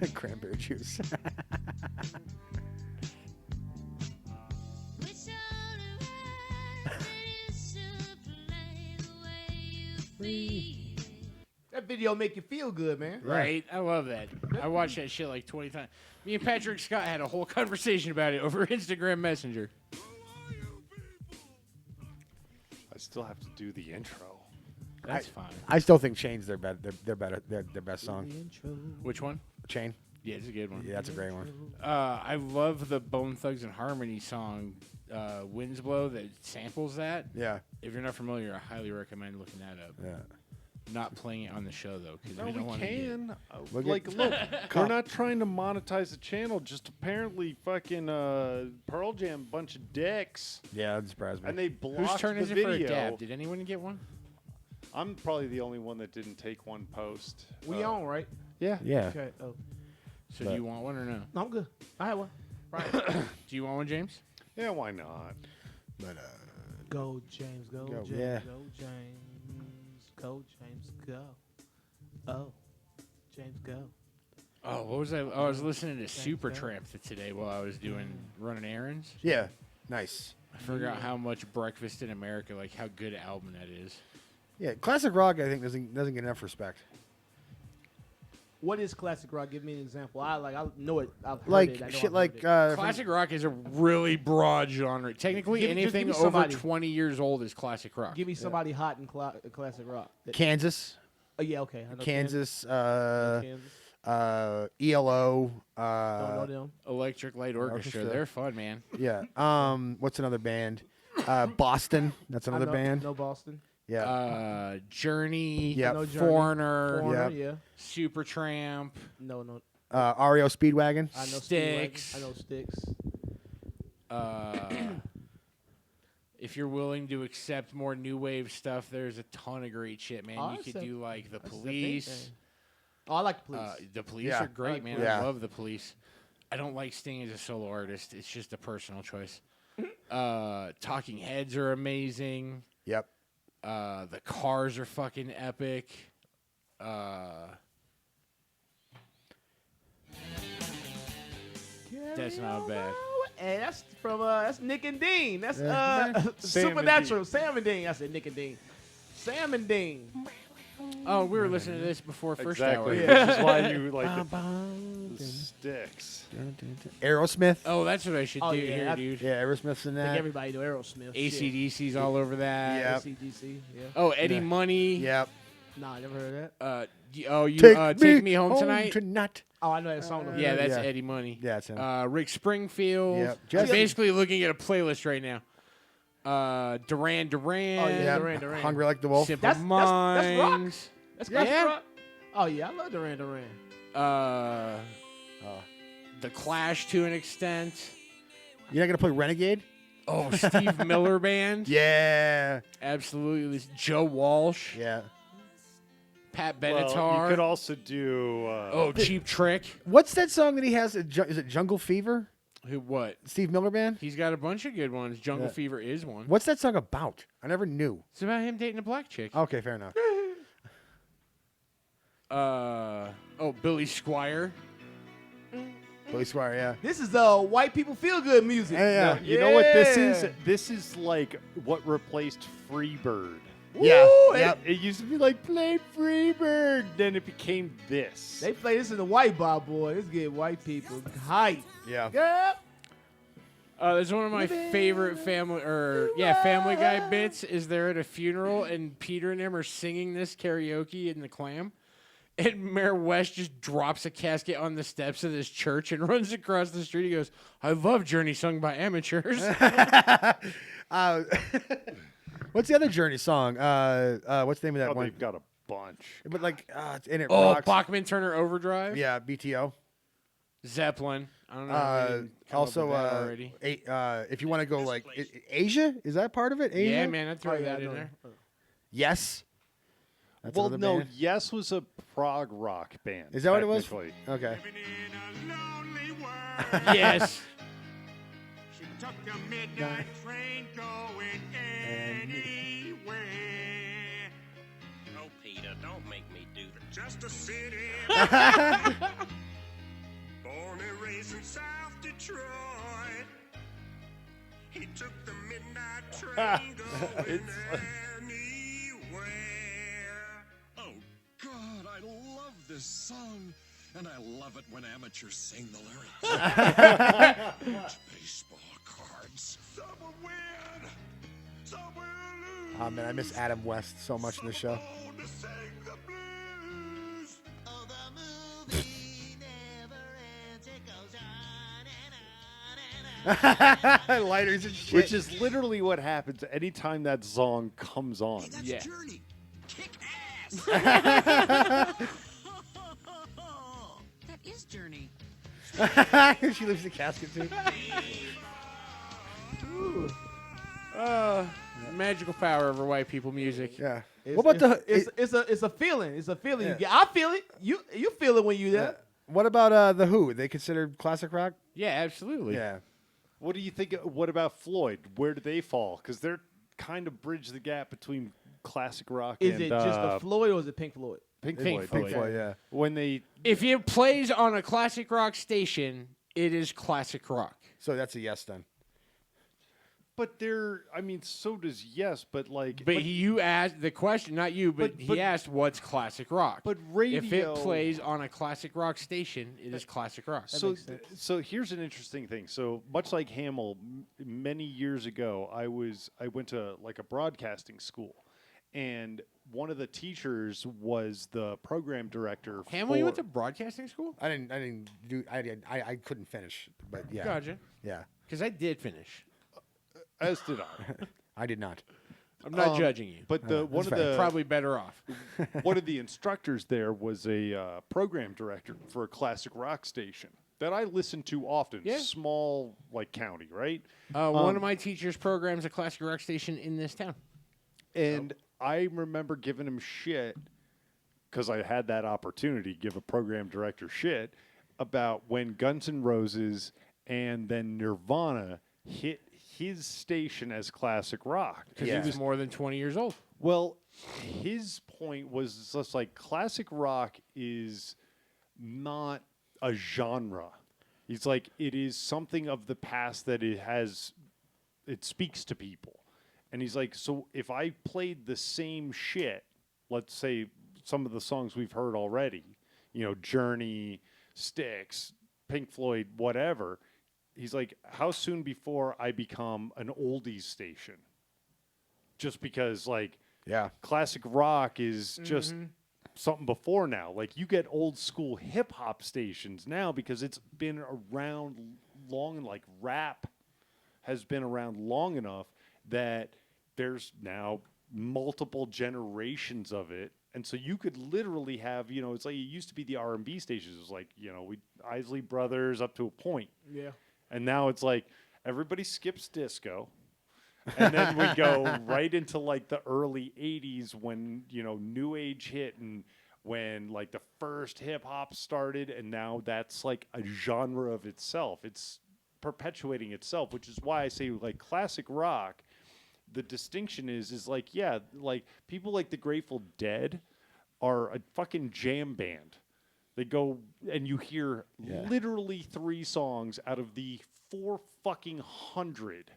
Cranberry juice. That video make you feel good, man. Right? I love that. I watched that shit like 20 times. Me and Patrick Scott had a whole conversation about it over Instagram Messenger. I still have to do the intro. That's fine. I still think Chain's their better. Their best song. Which one? Chain. Yeah, it's a good one. Yeah, that's a great one. I love the Bone Thugs and Harmony song, Winds Blow, that samples that. Yeah. If you're not familiar, I highly recommend looking that up. Yeah. Not playing it on the show, though, because No, we don't want to can. Look Like, at- look, we're not trying to monetize the channel. Just apparently, fucking Pearl Jam, bunch of dicks, Yeah, that surprised me. and they blocked Whose turn the is it for a video. dab? Did anyone get one? I'm probably the only one that didn't take one post. We on, right? Yeah. yeah. Okay. Oh, So do you want one or no? no, I'm good. I had one. Right. Do you want one, James? Yeah, why not? But Go, James. Go, Go, James. yeah. Go, James. Go, James. Go. Oh, James, go. Oh, what was I? Oh, I was listening to Supertramp today while I was running errands. yeah, nice. I forgot how much Breakfast in America, like how good an album that is. Yeah, classic rock. I think doesn't get enough respect. What is classic rock? Give me an example. I know it. I've heard Like it. I know shit, I've like heard it. Classic rock is a really broad genre. Technically, Just give anything me over somebody. 20 years old is classic rock. Give me somebody hot in classic rock. Kansas, Oh yeah, okay. I know Kansas, Kansas. ELO. Don't know them. Electric Light Orchestra, Orchestra. they're fun, man. Yeah. What's another band? Boston. That's another band. No Boston. Yeah. Journey, Yep. No Journey. Foreigner, Foreigner, Yep. yeah. Supertramp. No. REO Speedwagon. I know Styx. I know Sticks. If you're willing to accept more new wave stuff, there's a ton of great shit, man. Oh, you I could accept- do like the That's the Police. thing. Oh, I like the Police. The Police Yeah. are great, man. Yeah. I love the Police. I don't like Sting as a solo artist. It's just a personal choice. Talking Heads are amazing. Yep. The Cars are fucking epic. That's not bad. Hey, that's from that's Nick and Dean. That's Sam and Supernatural. Sam and Dean. I said Nick and Dean. Sam and Dean. Oh, we were listening to this before first Exactly. hour. Which is why you like the Sticks. Aerosmith. Oh, that's what I should Oh, do yeah, here, I- dude. Yeah, Aerosmith's in I think that. everybody know Aerosmith. ACDC's all over that. Yeah. ACDC. Yeah. Oh, Eddie Yeah. Money. Yep. Nah, I never heard that. Take me home tonight. tonight. Oh, I know that song. though. Yeah, that's Yeah. Eddie Money. Yeah, it's him. Rick Springfield. Yep. I'm Just- basically looking at a playlist right now. Duran Duran. Oh, yeah. Yeah, Duran. Hungry Like the Wolf. Simple That's rock. Minds. That's Yeah. classic rock. Oh yeah, I love Duran Duran. The Clash to an extent. You're not gonna play Renegade? Oh, Steve Miller Band. Yeah. Absolutely. This Joe Walsh. Yeah. Pat Well, Benatar. you could also do. Cheap Trick. What's that song that he has? Is it Jungle Fever? Who? What? Steve Miller Band? He's got a bunch of good ones. Jungle Yeah. Fever is one. What's that song about? I never knew. It's about him dating a black chick. Okay, fair enough. Billy Squire. Billy Squire, yeah. This is white people feel good music. Yeah. You know what this Yeah. is? This is like what replaced Freebird. Yeah. Woo, Yep. It used to be like play Freebird, then it became this. They play this in the white bar, boy. Let's get white people hype. Yeah. Yeah. There's one of my favorite Family Guy bits. Is they're at a funeral and Peter and him are singing this karaoke in the Clam, and Mayor West just drops a casket on the steps of this church and runs across the street. He goes, "I love Journey sung by amateurs." What's the other Journey song? What's the name of that Oh, one? they've got a bunch. But like, it's in it. Oh, rocks. Bachman Turner Overdrive. Yeah, BTO. Zeppelin. I don't know. if we didn't come up Also, with that already. if you want to go like Asia, is that part of it? Asia? Yeah, man, I'd throw Oh, yeah, that I in know. there. Yes. That's Well, another no, band. Yes was a prog rock band. Is that what it was? technically. Okay. Yes. She took the midnight train going anywhere. Oh, Peter, don't make me do that. Just a city. in South Detroit. He took the midnight train going anywhere. Oh, God, I love this song. And I love it when amateurs sing the lyrics. Baseball cards. Some will win, some will lose. Oh man, I miss Adam West so much in the show. Some will to sing the blues. Oh, the movie never ends. It goes on and on. Lighters and shit. Which is literally what happens anytime that song comes on. Hey, that's Yeah. Journey. Kick ass. That is Journey. She leaves the casket too. Magical power over white people music. Yeah. It's, What about it's a feeling. It's a feeling Yeah. you get. I feel it. You feel it when you there. What about the Who? They considered classic rock? Yeah, absolutely. Yeah. What do you think? What about Floyd? Where do they fall? Because they're kind of bridge the gap between classic rock Is and it just the Floyd or is it Pink Floyd? Pink Pink Floyd. Pink Floyd, yeah. When they If it plays on a classic rock station, it is classic rock. So that's a yes then. But they're, I mean, so does Yes, but like, But you asked the question, not you, but, But- he asked what's classic rock. but if radio. it plays on a classic rock station, it is classic rock. So, makes sense. so here's an interesting thing. So much like Hamill, many years ago, I went to like a broadcasting school, and one of the teachers was the program director. Hamill, you went for- to broadcasting school? I couldn't finish, but yeah. Gotcha. Yeah. Because I did finish. as did I. I did not. I'm not judging you. But the one of fair. the Probably better off. one of the instructors there was a program director for a classic rock station that I listened to often. Yeah. Small like county, right? One of my teachers programs a classic rock station in this town. And I remember giving him shit because I had that opportunity to give a program director shit about when Guns N' Roses and then Nirvana hit his station as classic rock. Because Yeah. he was more than 20 years old. Well, his point was just like classic rock is not a genre. He's like, it is something of the past that it speaks to people. And he's like, so if I played the same shit, let's say some of the songs we've heard already, Journey, Styx, Pink Floyd, whatever, he's like, how soon before I become an oldies station? Just because, like, Yeah. classic rock is just something before now. Like, you get old school hip hop stations now because it's been around long, and like rap has been around long enough that there's now multiple generations of it. And so you could literally have, it's like it used to be the R&B stations. It was like, Isley Brothers up to a point. Yeah. And now it's like everybody skips disco. And then we go right into like the early 80s when, new age hit and when like the first hip hop started. And now that's like a genre of itself. It's perpetuating itself, which is why I say like classic rock. The distinction is like, yeah, like people like the Grateful Dead are a fucking jam band. They go and you hear literally 3 songs out of the 400.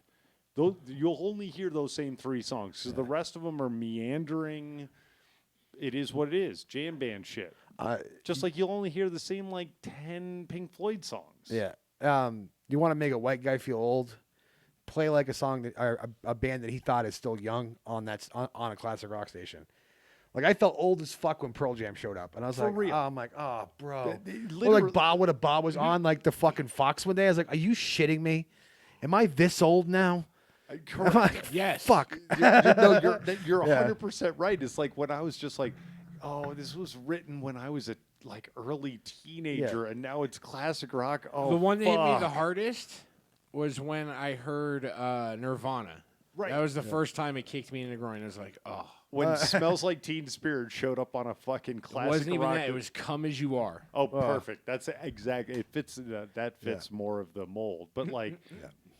You'll only hear those same 3 songs because the rest of them are meandering. It is what it is, jam band shit. Just like you'll only hear the same like 10 Pink Floyd songs. Yeah. You want to make a white guy feel old? Play like a song that or a band that he thought is still young on a classic rock station. Like I felt old as fuck when Pearl Jam showed up, and I was like, real. oh, I'm like, oh, bro. Literally- Or like Bob, when Bob was on like the fucking Fox one day. I was like, are you shitting me? Am I this old now? I'm like, Yes. fuck. No, you're Yeah. 100% right. It's like when I was just like, oh, this was written when I was a like early teenager, and now it's classic rock. Oh, The one that hit me the fuck. hardest was when I heard Nirvana. Right. That was the first time it kicked me in the groin. I was like, oh. When "Smells Like Teen Spirit" showed up on a fucking It classic wasn't even rock. that. It was Come As You Are. Oh, perfect. That's exactly. It fits. That fits more of the mold. But like,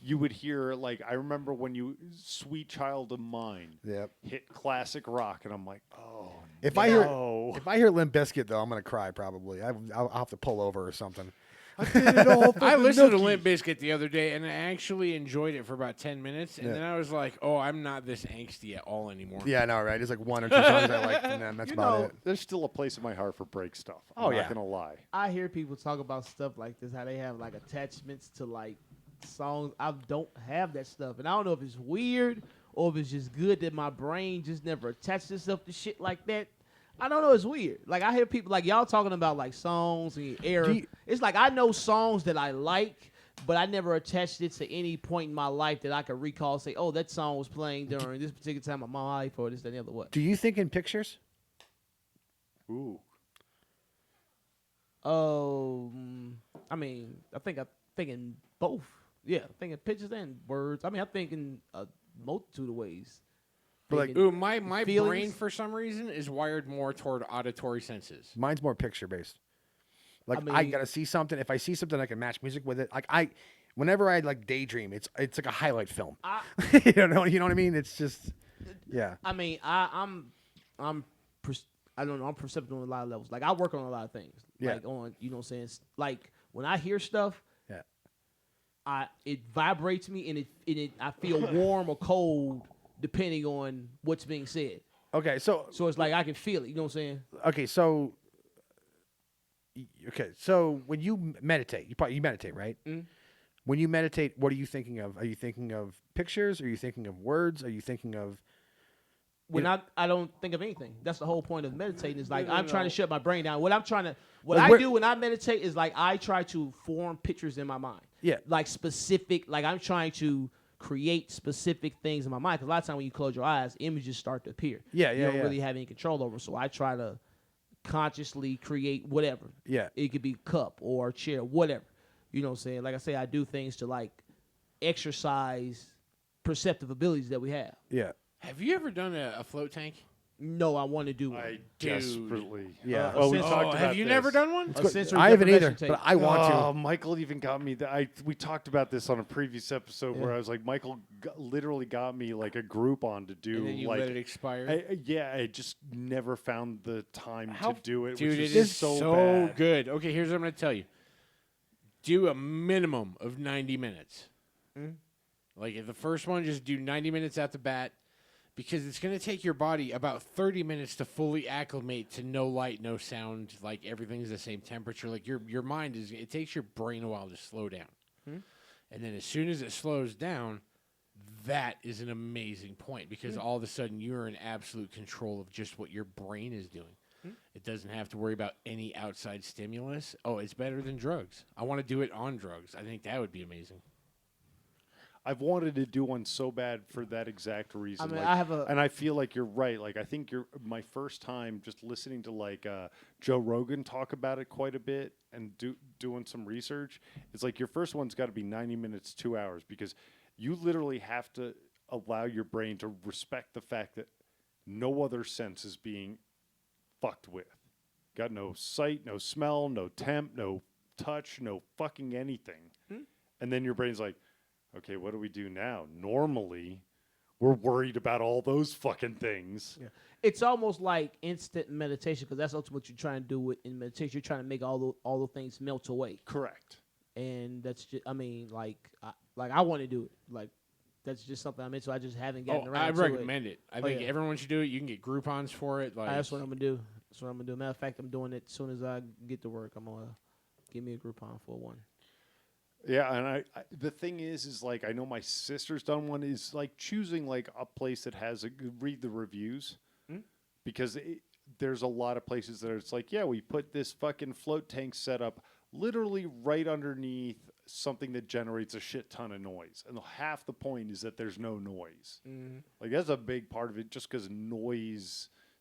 you would hear like I remember when "Sweet Child of Mine" Yep. hit classic rock, and I'm like, oh. If I hear Limp Bizkit though, I'm gonna cry probably. I'll have to pull over or something. I listened to Limp Bizkit the other day, and I actually enjoyed it for about 10 minutes, and Yeah. then I was like, oh, I'm not this angsty at all anymore. Yeah, I know, right? There's like 1 or 2 songs I like from them. That's You about know, it. there's still a place in my heart for break stuff. I'm Oh, not yeah. gonna lie. I hear people talk about stuff like this, how they have like attachments to like songs. I don't have that stuff, and I don't know if it's weird or if it's just good that my brain just never attached itself to shit like that. I don't know. It's weird. Like I hear people like y'all talking about like songs and era. It's like I know songs that I like, but I never attached it to any point in my life that I could recall. Say, oh, that song was playing during this particular time of my life, or this, that, and the other. What? Do you think in pictures? Ooh. I mean, I think in both. Yeah, I think in pictures and words. I mean, I think in a multitude of ways. But, like, Thinking Ooh, my brain, feelings. for some reason, is wired more toward auditory senses. Mine's more picture based. Like I I mean- gotta see something. If I see something, I can match music with it. Like whenever I like daydream, it's like a highlight film. you know what I mean? It's just, yeah. I mean, I'm I don't know. I'm perceptive on a lot of levels. Like I work on a lot of things. Yeah. Like on, you know what I'm saying? Like when I hear stuff, Yeah. it vibrates me and it I feel warm or cold depending on what's being said. Okay, so So it's like I can feel it. You know what I'm saying? okay, so when you meditate, you meditate, right? Mhm. When you meditate, what are you thinking of? Are you thinking of pictures? Are you thinking of words? Are you thinking of When I don't think of anything. That's the whole point of meditating. Is like No, I'm trying to shut my brain down. What Like, I where- do when I meditate is like I try to form pictures in my mind. Yeah. Like specific. Like I'm trying to create specific things in my mind. Because a lot of times when you close your eyes, images start to appear. Yeah, You yeah, don't yeah. really have any control over. So I try to consciously create whatever. Yeah. It could be a cup or a chair, whatever. You know what I'm saying? Like I say, I do things to like exercise perceptive abilities that we have. Yeah. Have you ever done a float tank? No, I want to do one. I Dude. desperately. Yeah. Well, we Oh, talked about have you this. never done one? A sensory I haven't either, deprivation but tape. I want Oh, to. Michael even got me. We talked about this on a previous episode where I was like, Michael literally got me like a Groupon to do And then you like. let it expire? I just never found the time How- to do it. Dude, which it is is so, so bad. good. Okay, here's what I'm going to tell you. Do a minimum of 90 minutes. Like, if the first one, just do 90 minutes at the bat, because it's going to take your body about 30 minutes to fully acclimate to no light, no sound, like everything's the same temperature. Like, your mind is, it takes your brain a while to slow down. And then as soon as it slows down, that is an amazing point, because all of a sudden you're in absolute control of just what your brain is doing. It doesn't have to worry about any outside stimulus. Oh, it's better than drugs. I want to do it on drugs. I think that would be amazing. I've wanted to do one so bad for that exact reason. mean, like, I have a- and I feel like you're right. Like, I think you're my first time just listening to like Joe Rogan talk about it quite a bit and doing some research. It's like your first one's got to be 90 minutes, 2 hours, because you literally have to allow your brain to respect the fact that no other sense is being fucked with. Got no sight, no smell, no temp, no touch, no fucking anything. And then your brain's like, okay, what do we do now? Normally, we're worried about all those fucking things. Yeah. It's almost like instant meditation because that's ultimately what you're trying to do with in meditation. You're trying to make all the things melt away, Correct. and that's just. I mean, I want to do it. Like that's just something I'm into. I just haven't gotten Oh, around. I to recommend it. I think yeah. everyone should do it. You can get Groupons for it. Like, That's what I'm gonna do. That's what I'm gonna do. Matter of fact, I'm doing it as soon as I get to work. I'm gonna give me a Groupon for one. Yeah, and I the thing is like I know my sister's done one. Is like choosing like a place that has read the reviews, because there's a lot of places that it's like, yeah, we put this fucking float tank setup literally right underneath something that generates a shit ton of noise, and half the point is that there's no noise. Like that's a big part of it, just because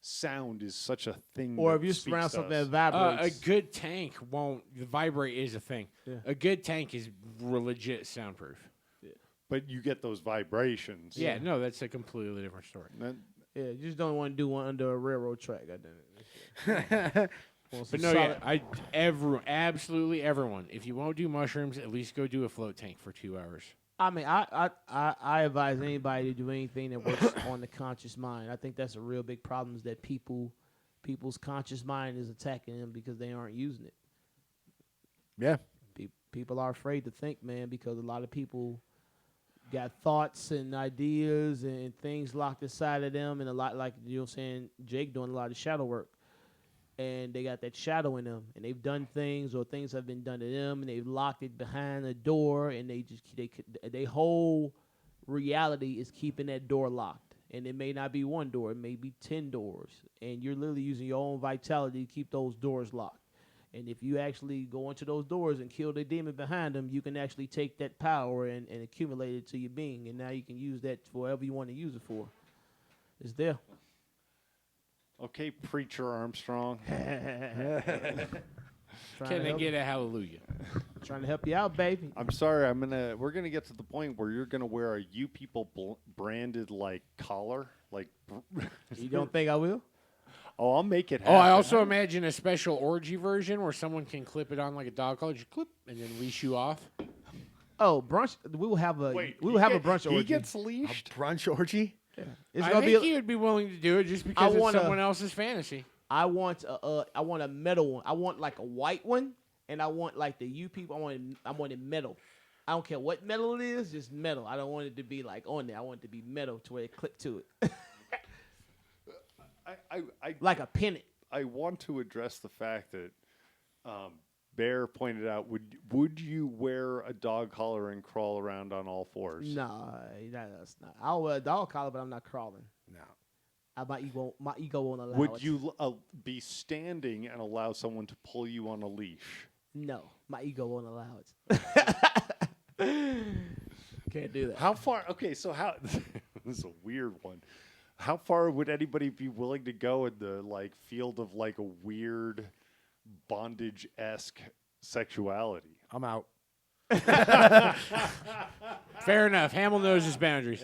sound is such a thing. Or that if you speaks surround to something us. that a vibrates. good tank won't vibrate is a thing. Yeah. A good tank is legit soundproof. But you get those vibrations. Yeah, no, that's a completely different story. That- Yeah, you just don't want to do one under a railroad track. Goddamn it. But no, yeah, absolutely everyone. If you won't do mushrooms, at least go do a float tank for 2 hours. I mean, I advise anybody to do anything that works on the conscious mind. I think that's a real big problem is that people's conscious mind is attacking them because they aren't using it. Yeah. People are afraid to think, man, because a lot of people got thoughts and ideas and things locked inside of them, and a lot, like you know, saying Jake doing a lot of shadow work, and they got that shadow in them, and they've done things or things have been done to them, and they've locked it behind a door, and they whole reality is keeping that door locked, and it may not be one door, it may be 10 doors, and you're literally using your own vitality to keep those doors locked. And if you actually go into those doors and kill the demon behind them, you can actually take that power and accumulate it to your being. And now you can use that for whatever you want to use it for. It's there. Okay, Preacher Armstrong. Trying Can to I help- get a hallelujah? Trying to help you out, baby. I'm sorry. We're gonna get to the point where you're gonna wear a "You People" branded like collar, like. You don't think I will? Oh, I'll make it Oh, happen. I also imagine a special orgy version where someone can clip it on like a dog collar, just clip, and then leash you off. Oh, brunch. We will have a Wait, we will have a brunch He orgy. gets leashed. Brunch orgy. It's I gonna think be. he would be willing to do it just because it's wanna- someone else's fantasy. I want a metal one. I want like a white one, and I want like the you people. I want it metal. I don't care what metal it is, just metal. I don't want it to be like on there. I want it to be metal to where it clip to it, I like a pennant. I want to address the fact that Bear pointed out. Would you wear a dog collar and crawl around on all fours? Nah, that's not. I'll wear a dog collar, but I'm not crawling. No. My ego won't allow it. Would you be standing and allow someone to pull you on a leash? No, my ego won't allow it. Can't do that. How far? Okay, so how? This is a weird one. How far would anybody be willing to go in the like field of like a weird bondage-esque sexuality? I'm out. Fair enough. Hamill knows his boundaries.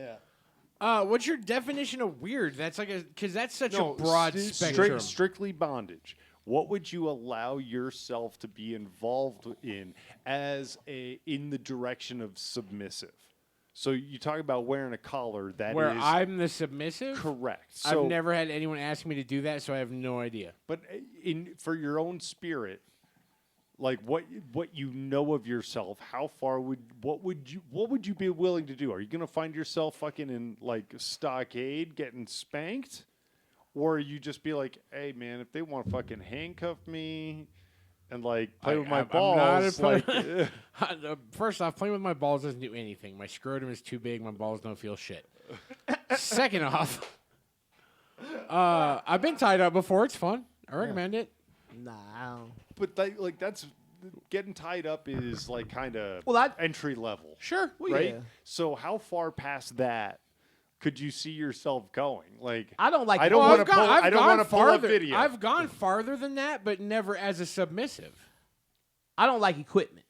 What's your definition of weird? That's like because that's such a broad spectrum. Strictly bondage. What would you allow yourself to be involved in as in the direction of submissive? So you talk about wearing a collar. That Where is I'm the submissive? correct. So, I've never had anyone ask me to do that, so I have no idea. But for your own spirit, like what you know of yourself, how far what would you be willing to do? Are you gonna find yourself fucking in like stockade getting spanked, or you just be like, hey man, if they want to fucking handcuff me and like play with my balls, First off, playing with my balls doesn't do anything. My scrotum is too big. My balls don't feel shit. Second off, I've been tied up before. It's fun. I recommend it. Nah, I don't. but that's getting tied up is like kind of entry level, Sure. Well, right? yeah. So how far past that could you see yourself going? Like I don't like. I don't Well, want I've to pull. gone- I've I don't gone want to pull up farther. video. I've gone farther than that, but never as a submissive. I don't like equipment.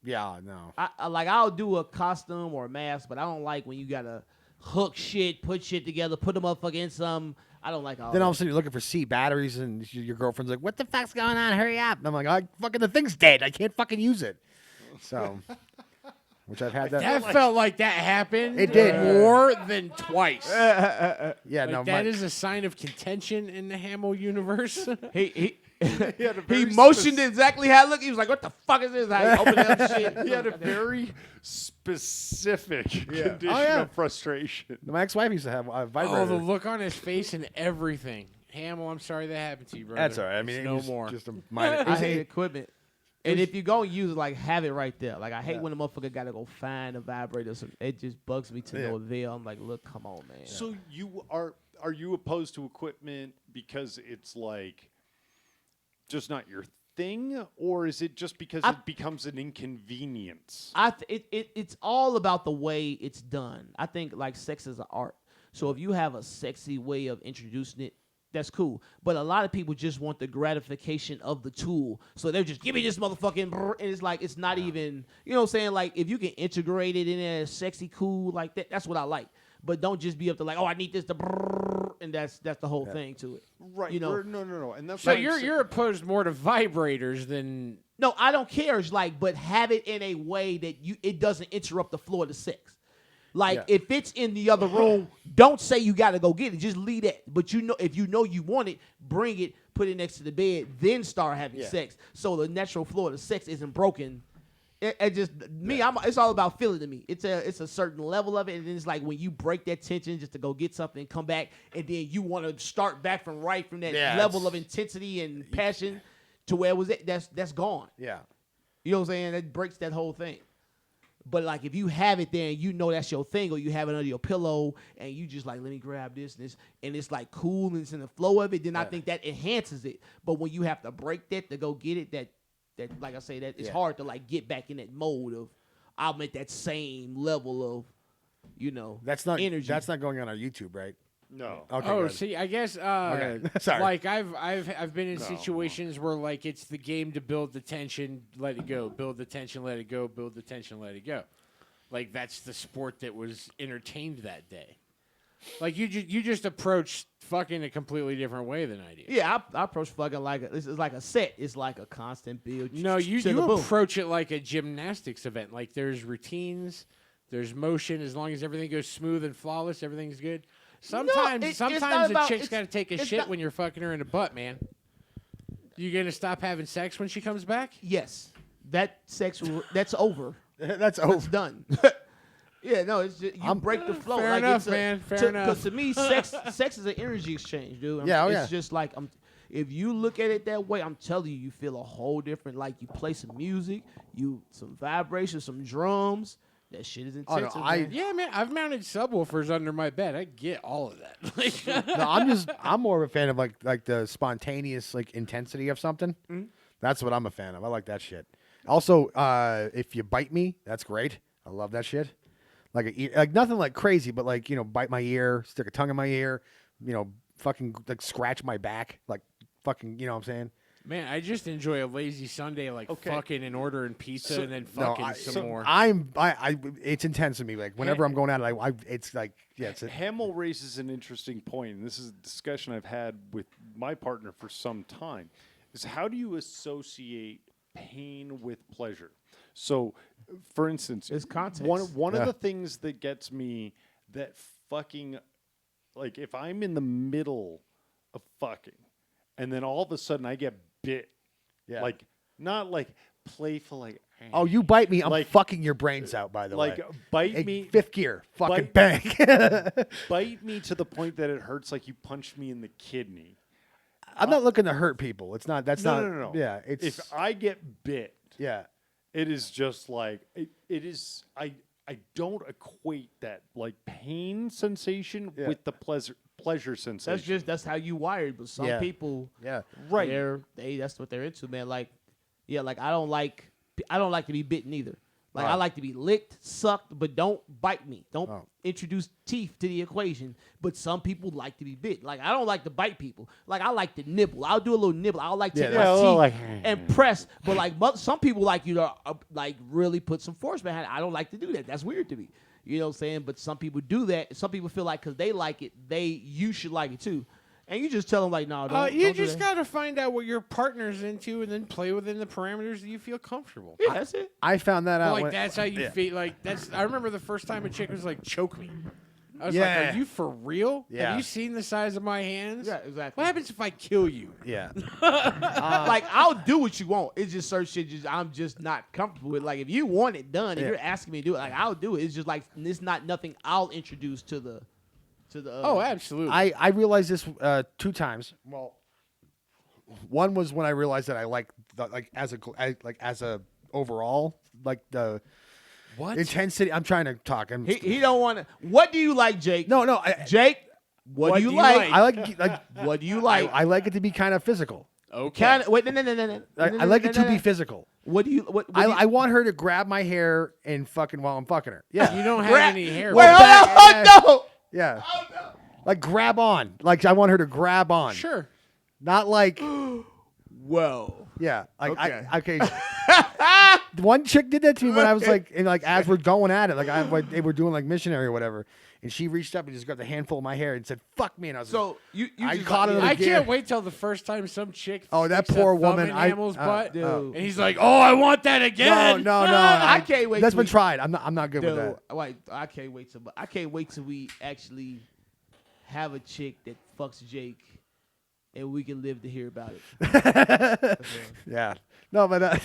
Yeah, no. I'll do a costume or a mask, but I don't like when you gotta hook shit, put shit together, put a motherfucker in some. I don't like all. Then that. all of a sudden you're looking for C batteries, and your girlfriend's like, "What the fuck's going on? Hurry up!" And I'm like, fucking the thing's dead. I can't fucking use it." So, which I've had that. That felt like that happened. It did. More than twice. Yeah, Like no. that is a sign of contention in the Hamill universe. he had a he very motioned exactly how it looked. He was like, "What the fuck is this?" I opened up shit. He had a very specific condition yeah. of frustration. My ex-wife used to have a Oh, vibrator. the look on his face and everything. Hamill, I'm sorry that happened to you, brother. That's all right. I mean, It's it no was more. just a minor. I hate equipment. And if you go and use it, like have it right there. Like I hate when a motherfucker gotta go find a vibrator. So it just bugs me to no avail. I'm like, look, come on, man. So you are you opposed to equipment because it's like just not your thing, or is it just because it becomes an inconvenience? It's all about the way it's done. I think like sex is an art. So if you have a sexy way of introducing it, that's cool. But a lot of people just want the gratification of the tool. So they're just, give me this motherfucking brr, and it's like, it's not even, you know what I'm saying? Like, if you can integrate it in there, sexy, cool, like that, that's what I like. But don't just be up to like, oh, I need this to brr, and that's the whole thing to it. Right. You know? No. And that's So what I'm saying. you're opposed more to vibrators than No, I don't care. It's like, but have it in a way that it doesn't interrupt the flow of the sex. Like if it's in the other room, don't say you got to go get it. Just leave that. But you know, if you know you want it, bring it, put it next to the bed, then start having sex. So the natural flow of the sex isn't broken It just me. It's all about feeling to me. It's a certain level of it, and then it's like when you break that tension just to go get something, and come back, and then you want to start back from that Yeah, level of intensity and passion to where it was. That's gone. Yeah. You know what I'm saying? That breaks that whole thing. But like if you have it there and you know that's your thing, or you have it under your pillow and you just like, let me grab this and it's like cool and it's in the flow of it, then I think that enhances it. But when you have to break that to go get it, that like I say, that it's hard to like get back in that mode of I'm at that same level of, That's not energy. That's not going on our YouTube, right? No. Okay. Oh, good. see, I guess Okay. Sorry. like I've been in situations where like it's the game to build the tension, let it go, build the tension, let it go, build the tension, let it go. Like that's the sport that was entertained that day. Like you just approach fucking a completely different way than I do. Yeah, I approach fucking like this is like a set. It's like a constant build. No, you to the boom. approach it like a gymnastics event. Like there's routines, there's motion. As long as everything goes smooth and flawless, everything's good. Sometimes it's not the about- chick's it's- got to take a it's shit not- when you're fucking her in the butt, man. You gonna stop having sex when she comes back? Yes, that's over. That's It's over. done. Yeah, no, it's just, you break the flow. Fair like enough, it's man. Fair enough. Because to me, sex is an energy exchange, dude. Yeah, oh, it's yeah. just like if you look at it that way, I'm telling you, you feel a whole different. Like you play some music, some vibrations, some drums. That shit is Oh, no, intense. man. Yeah, man. I've mounted subwoofers under my bed. I get all of that. Like, No, I'm more of a fan of like the spontaneous like intensity of something. Mm-hmm. That's what I'm a fan of. I like that shit. Also, if you bite me, that's great. I love that shit. Like nothing like crazy, but like bite my ear, stick a tongue in my ear, fucking like scratch my back, like fucking, what I'm saying? man, I just enjoy a lazy Sunday, like fucking and ordering pizza and then fucking some more. It's intense to me. Like whenever I'm going out, it's like it's Hamill raises an interesting point, and this is a discussion I've had with my partner for some time, is how do you associate pain with pleasure? So, for instance, It's context. One of the things that gets me that fucking, like if I'm in the middle of fucking, and then all of a sudden I get bit, like not like playful, like oh, you bite me, I'm like- fucking your brains out. By the way, like bite Hey, me, fifth gear, fucking bite- bang. bite me to the point that it hurts, like you punched me in the kidney. I'm not looking to hurt people. It's not. That's not. No. Yeah, it's. If I get bit, yeah. it is just like it is. I don't equate that like pain sensation Yeah. with the pleasure sensation. That's how you wired. But some Yeah. people, Yeah. Right. That's what they're into, man. Like, yeah, like I don't like to be bitten either. Like I like to be licked, sucked, but don't bite me. Don't introduce teeth to the equation. But some people like to be bit. Like I don't like to bite people. Like I like to nibble. I'll do a little nibble. I'll like take Yeah, my a teeth little like- and press. But like some people like you to like really put some force behind it. I don't like to do that. That's weird to me. You know what I'm saying? But some people do that. Some people feel like because they like it, you should like it too. And you just tell them like, no, don't. You don't do just that. gotta find out what your partner's into and then play within the parameters that you feel comfortable. Yeah, that's it. I found that out. Like when- that's how you feel. Like that's. I remember the first time a chick was like, "Choke me." I was Yeah. like, "Are you for real? Yeah. Have you seen the size of my hands? Yeah, exactly. What happens if I kill you?" Yeah. Like I'll do what you want. It's just certain shit I'm just not comfortable with. Like if you want it done, if you're asking me to do it, like I'll do it. It's just like it's not nothing I'll introduce to the. Oh, absolutely. I realized this 2 times. Well, one was when I realized that I like as a overall like the what? intensity. I'm trying to talk. He don't want to. What do you like, Jake? No. Jake. What do you like? I like What do you like? I like it to be kind of physical. Okay. Kind of. Wait, no. I like it to be physical. What do you? What do you, I want her to grab my hair and fucking while I'm fucking her. Yeah. You don't have Grab- any hair. Wait, back. hold on. No. Yeah. Like grab on. Like I want her to grab on. Sure. Not like Whoa. yeah. Like Okay. okay. One chick did that to me when I was like, and like as we're going at it, like they were doing like missionary or whatever, and she reached up and just grabbed a handful of my hair and said, "Fuck me," and I was So you I just caught like, it yeah. I again. can't wait till the first time some chick. Oh, that sticks a poor thumb woman, in I- Hamill's butt, dude. and he's like, "Oh, I want that no, again." no. I can't wait That's till been we- tried. I'm not good with Dude, that. wait, I can't wait till we actually have a chick that fucks Jake, and we can live to hear about it. Yeah. No, but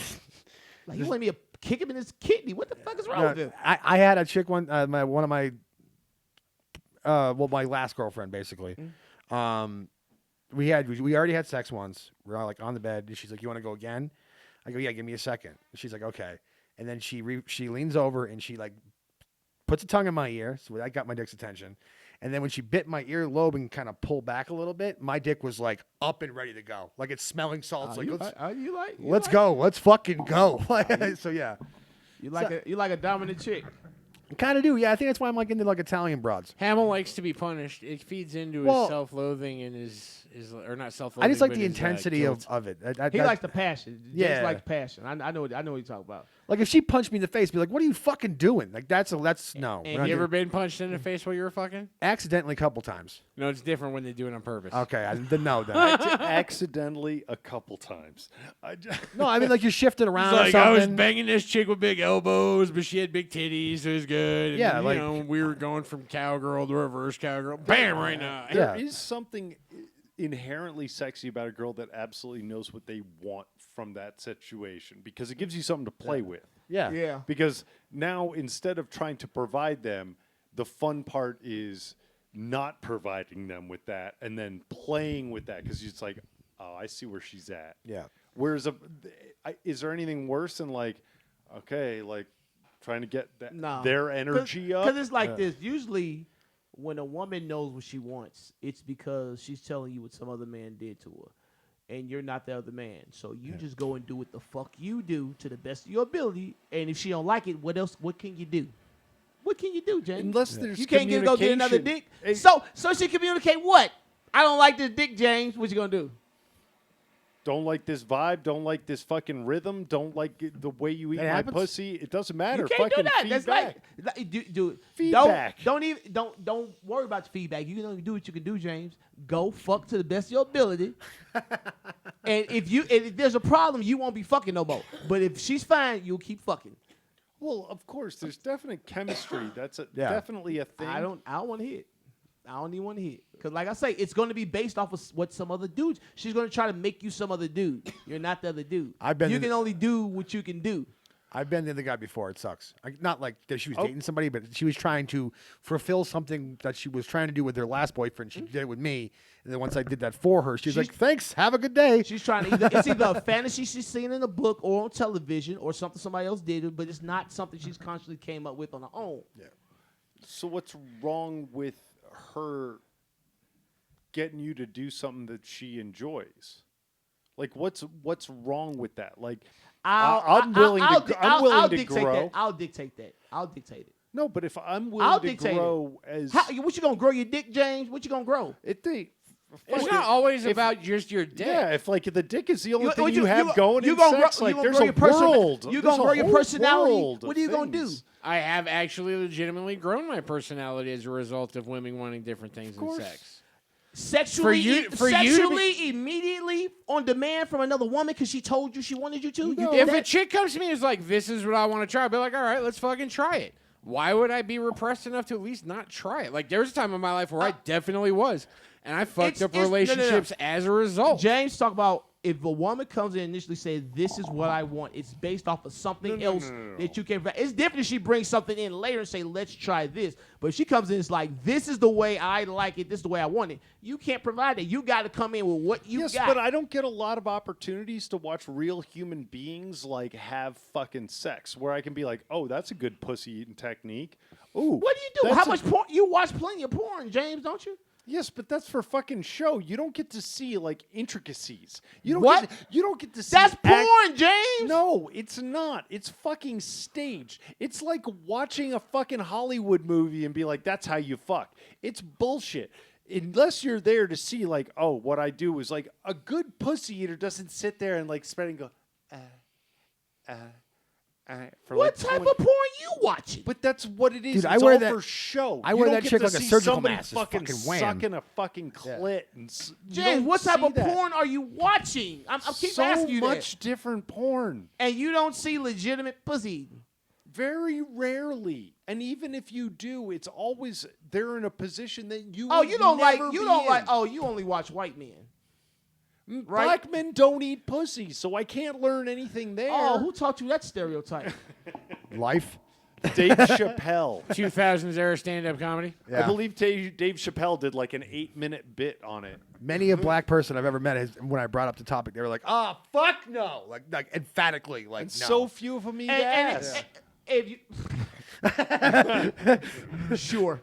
Like he wanted me to kick him in his kidney. What the fuck is wrong No, with him? I had a chick one one of my my last girlfriend basically. We already had sex once. We're all like on the bed and she's like, "You want to go again?" I go, "Yeah, give me a second." She's like, "Okay." And then she leans over and she like puts a tongue in my ear, so I got my dick's attention. And then when she bit my earlobe and kind of pulled back a little bit, my dick was like up and ready to go, like it's smelling salts. Like let's go, let's fucking go. So yeah, You like a dominant chick. kind of do. Yeah, I think that's why I'm like into like Italian broads. Hamill likes to be punished. It feeds into Well- his self-loathing and his or not self-loathing. I just like but the his, intensity guilt. of it. He likes the passion. James Yeah. likes passion. I know what you're talking about. Like if she punched me in the face, be like, "What are you fucking doing?" Like that's no. we're Have not you ever doing- been punched in the face while you were fucking? accidentally a couple times? No, it's different when they do it on purpose. Okay, then no. Then. Accidentally a couple times. No, I mean like you're shifting around It's like or I was something. banging this chick with big elbows, but she had big titties. So it was good. And, Yeah, you like- know, we were going from cowgirl to reverse cowgirl. Bam! Right now. Yeah. There is something inherently sexy about a girl that absolutely knows what they want from that situation because it gives you something to play with. Yeah. Yeah. Because now instead of trying to provide them, the fun part is not providing them with that and then playing with that because it's like, oh, I see where she's at. Yeah. Whereas, is there anything worse than like, okay, like trying to get that No. their energy up? Because it's like this. Usually, when a woman knows what she wants, it's because she's telling you what some other man did to her. And you're not the other man. So you just go and do what the fuck you do to the best of your ability. And if she don't like it, what else? What can you do? What can you do, James? Unless there's You can't go get another dick. So she communicate what? I don't like this dick, James. What you gonna do? Don't like this vibe. Don't like this fucking rhythm. Don't like the way you eat That my happens? pussy. It doesn't matter. You can't do fucking that. That's feedback. like do Feedback. Don't worry about the feedback. You can only do what you can do, James. Go fuck to the best of your ability. And if there's a problem, you won't be fucking no more. But if she's fine, you'll keep fucking. Well, of course, there's definite chemistry. That's Yeah. definitely a thing. I don't want to hit. I don't even want to hit. Because like I say, it's going to be based off of what some other dudes. She's going to try to make you some other dude. You're not the other dude. You can only do what you can do. I've been the other guy before. It sucks. Not like that she was Oh. dating somebody, but she was trying to fulfill something that she was trying to do with her last boyfriend. She did it with me, and then once I did that for her, she was like, "Thanks, have a good day." She's trying to it's either a fantasy she's seen in a book or on television or something somebody else did, but it's not something she's consciously came up with on her own. So what's wrong with her getting you to do something that she enjoys? Like what's wrong with that? Like I'm willing to dictate grow. that. I'll dictate that. I'll dictate it. No, but if I'm I'll willing to dictate grow as What you gonna grow your dick, James? What you gonna grow? it they It's not always about just your dick. yeah, if like the dick is the only thing what you have going you in gonna sex, grow, like you there's gonna a grow your world. You There's gonna a grow your whole personality? world What of are you gonna do? things. I have actually legitimately grown my personality as a result of women wanting different things in course. sex. Sexually, For you to sexually, immediately on demand from another woman because she told you she wanted you to. You If did a that? chick comes to me and is like, "This is what I want to try," I'll be like, "All right, let's fucking try it." Why would I be repressed enough to at least not try it? Like, there was a time in my life where I definitely was, and I fucked up it's- no, no, no. relationships as a result. James talk about if a woman comes in and initially says, "This is what I want," it's based off of something else that you can. It's different if she brings something in later and say, "Let's try this." But if she comes in, it's like, "This is the way I like it. This is the way I want it." You can't provide it. You got to come in with what you Yes, got. but I don't get a lot of opportunities to watch real human beings like have fucking sex where I can be like, "Oh, that's a good pussy eating technique." Ooh, What do you do? that's How a- much porn? You watch plenty of porn, James, don't you? Yes, but that's for fucking show. You don't get to see like intricacies. You don't What? you don't get to see That's act- porn, James. No, it's not. It's fucking staged. It's like watching a fucking Hollywood movie and be like, "That's how you fuck." It's bullshit. Unless you're there to see like, "Oh, what I do is like a good pussy eater doesn't sit there and like spread and go, for What like type 20 of porn you watching? But that's what it is. Dude, it's I wear all that- for show. I You wear don't that get chick to like a see surgical somebody mask. It's fucking fucking wham. sucking a fucking clit. And you James, don't what type see of that. porn are you watching? I keep so asking you much different porn. that. And you don't see legitimate pussy eating. Very rarely, and even if you do, it's always they're in a position that you. Oh, would you don't like never you be don't like in. oh, you only watch white men. Right? Black men don't eat pussy, so I can't learn anything there. Oh, who taught you that stereotype? Life. Dave Chappelle. 2000s era stand-up comedy. Yeah. I believe Dave Chappelle did like an 8-minute bit on it. Many a black person I've ever met has, when I brought up the topic, they were like, "Oh, fuck no!" Like emphatically, like And no. so few of them eat And ass. if you, sure.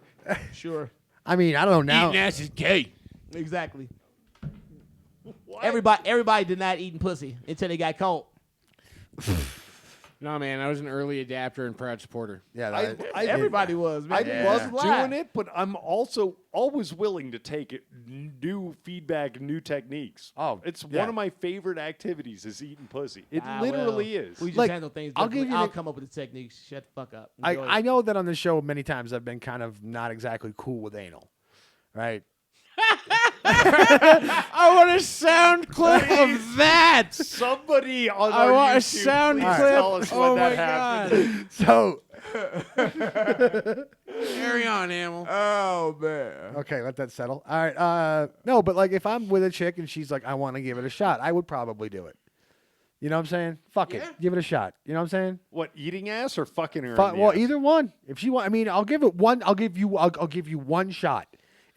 I mean, I don't know now. Eating ass is gay. Exactly. Everybody denied eating pussy until they got caught. No, man, I was an early adapter and proud supporter. Yeah, Everybody was, man. I Yeah. love Lie. doing it, but I'm also always willing to take it, new feedback, new techniques. Oh, it's yeah. one of my favorite activities is eating pussy. It Ah, literally well, is. We just Like, handle things I'll differently. give you I'll the- come up with the techniques. Shut the fuck up. I Enjoy it. know that on the show many times I've been kind of not exactly cool with anal, right? I want a sound clip of that. Somebody on I our want a YouTube, sound please clip. tell us Oh when my that happened. god. So Carry on, Amel. Oh man. okay, let that settle. All right, no, but like if I'm with a chick and she's like, I want to give it a shot, I would probably do it. You know what I'm saying? Fuck Yeah. it, give it a shot. You know what I'm saying? What, eating ass or fucking her? in the Well, ass? either one. If she want, I mean, I'll give it one. I'll give you one shot.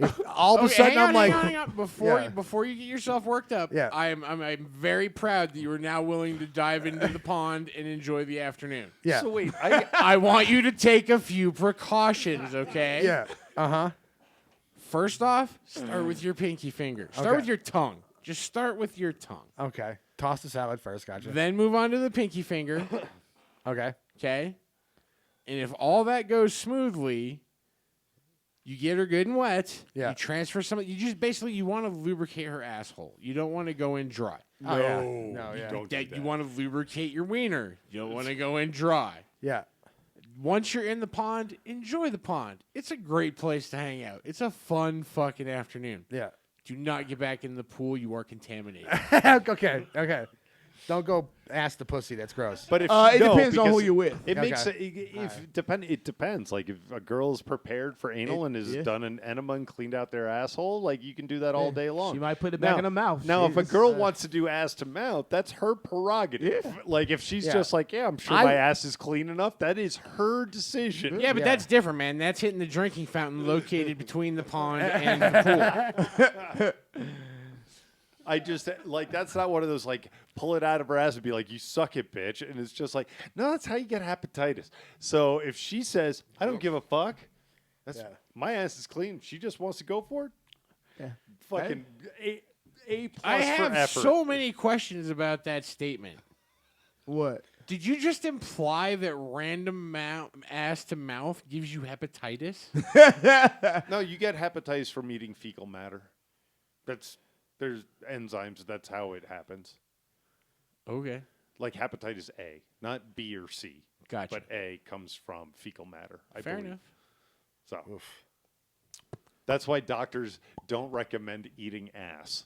If all of a Okay, sudden hang on, I'm like, hang on. Before, Yeah. before you get yourself worked up, Yeah. I'm very proud that you are now willing to dive into the pond and enjoy the afternoon. yeah, So wait, I want you to take a few precautions, okay? yeah, First off, start with your pinky finger. Start Okay. with your tongue. Just start with your tongue. okay. Toss the salad first, gotcha. Then move on to the pinky finger, Okay, okay? And if all that goes smoothly, you get her good and wet. Yeah. You transfer some. You just basically you want to lubricate her asshole. You don't want to go in dry. oh yeah, no, yeah, don't do That that. you want to lubricate your wiener. You don't want to go in dry. yeah. Once you're in the pond, enjoy the pond. It's a great place to hang out. It's a fun fucking afternoon. Yeah. Do not get back in the pool. You are contaminated. okay. Don't go ask the pussy. That's gross. But if It no, depends on who because you're with. It makes Okay. it depends. Like if a girl is prepared for anal and has yeah. done an enema and cleaned out their asshole, like you can do that all day long. She might put it back Now- in her mouth. Now, if a It's, girl wants to do ass to mouth, that's her prerogative. Yeah. Like if she's Yeah. just like, yeah, I'm sure I- my ass is clean enough. That is her decision. Yeah, but Yeah. that's different, man. That's hitting the drinking fountain located between the pond and the pool. I just like that's not one of those like pull it out of her ass and be like, you suck it, bitch. And it's just like, no, that's how you get hepatitis. So if she says, I don't give a fuck, that's my ass is clean. She just wants to go for it. Yeah. Fucking A plus I for have effort. so many questions about that statement. What? Did you just imply that random ass to mouth gives you hepatitis? No, you get hepatitis from eating fecal matter. There's enzymes. That's how it happens. Okay. Like hepatitis A, not B or C. Gotcha. But A comes from fecal matter. I Fair believe. enough. So that's why doctors don't recommend eating ass.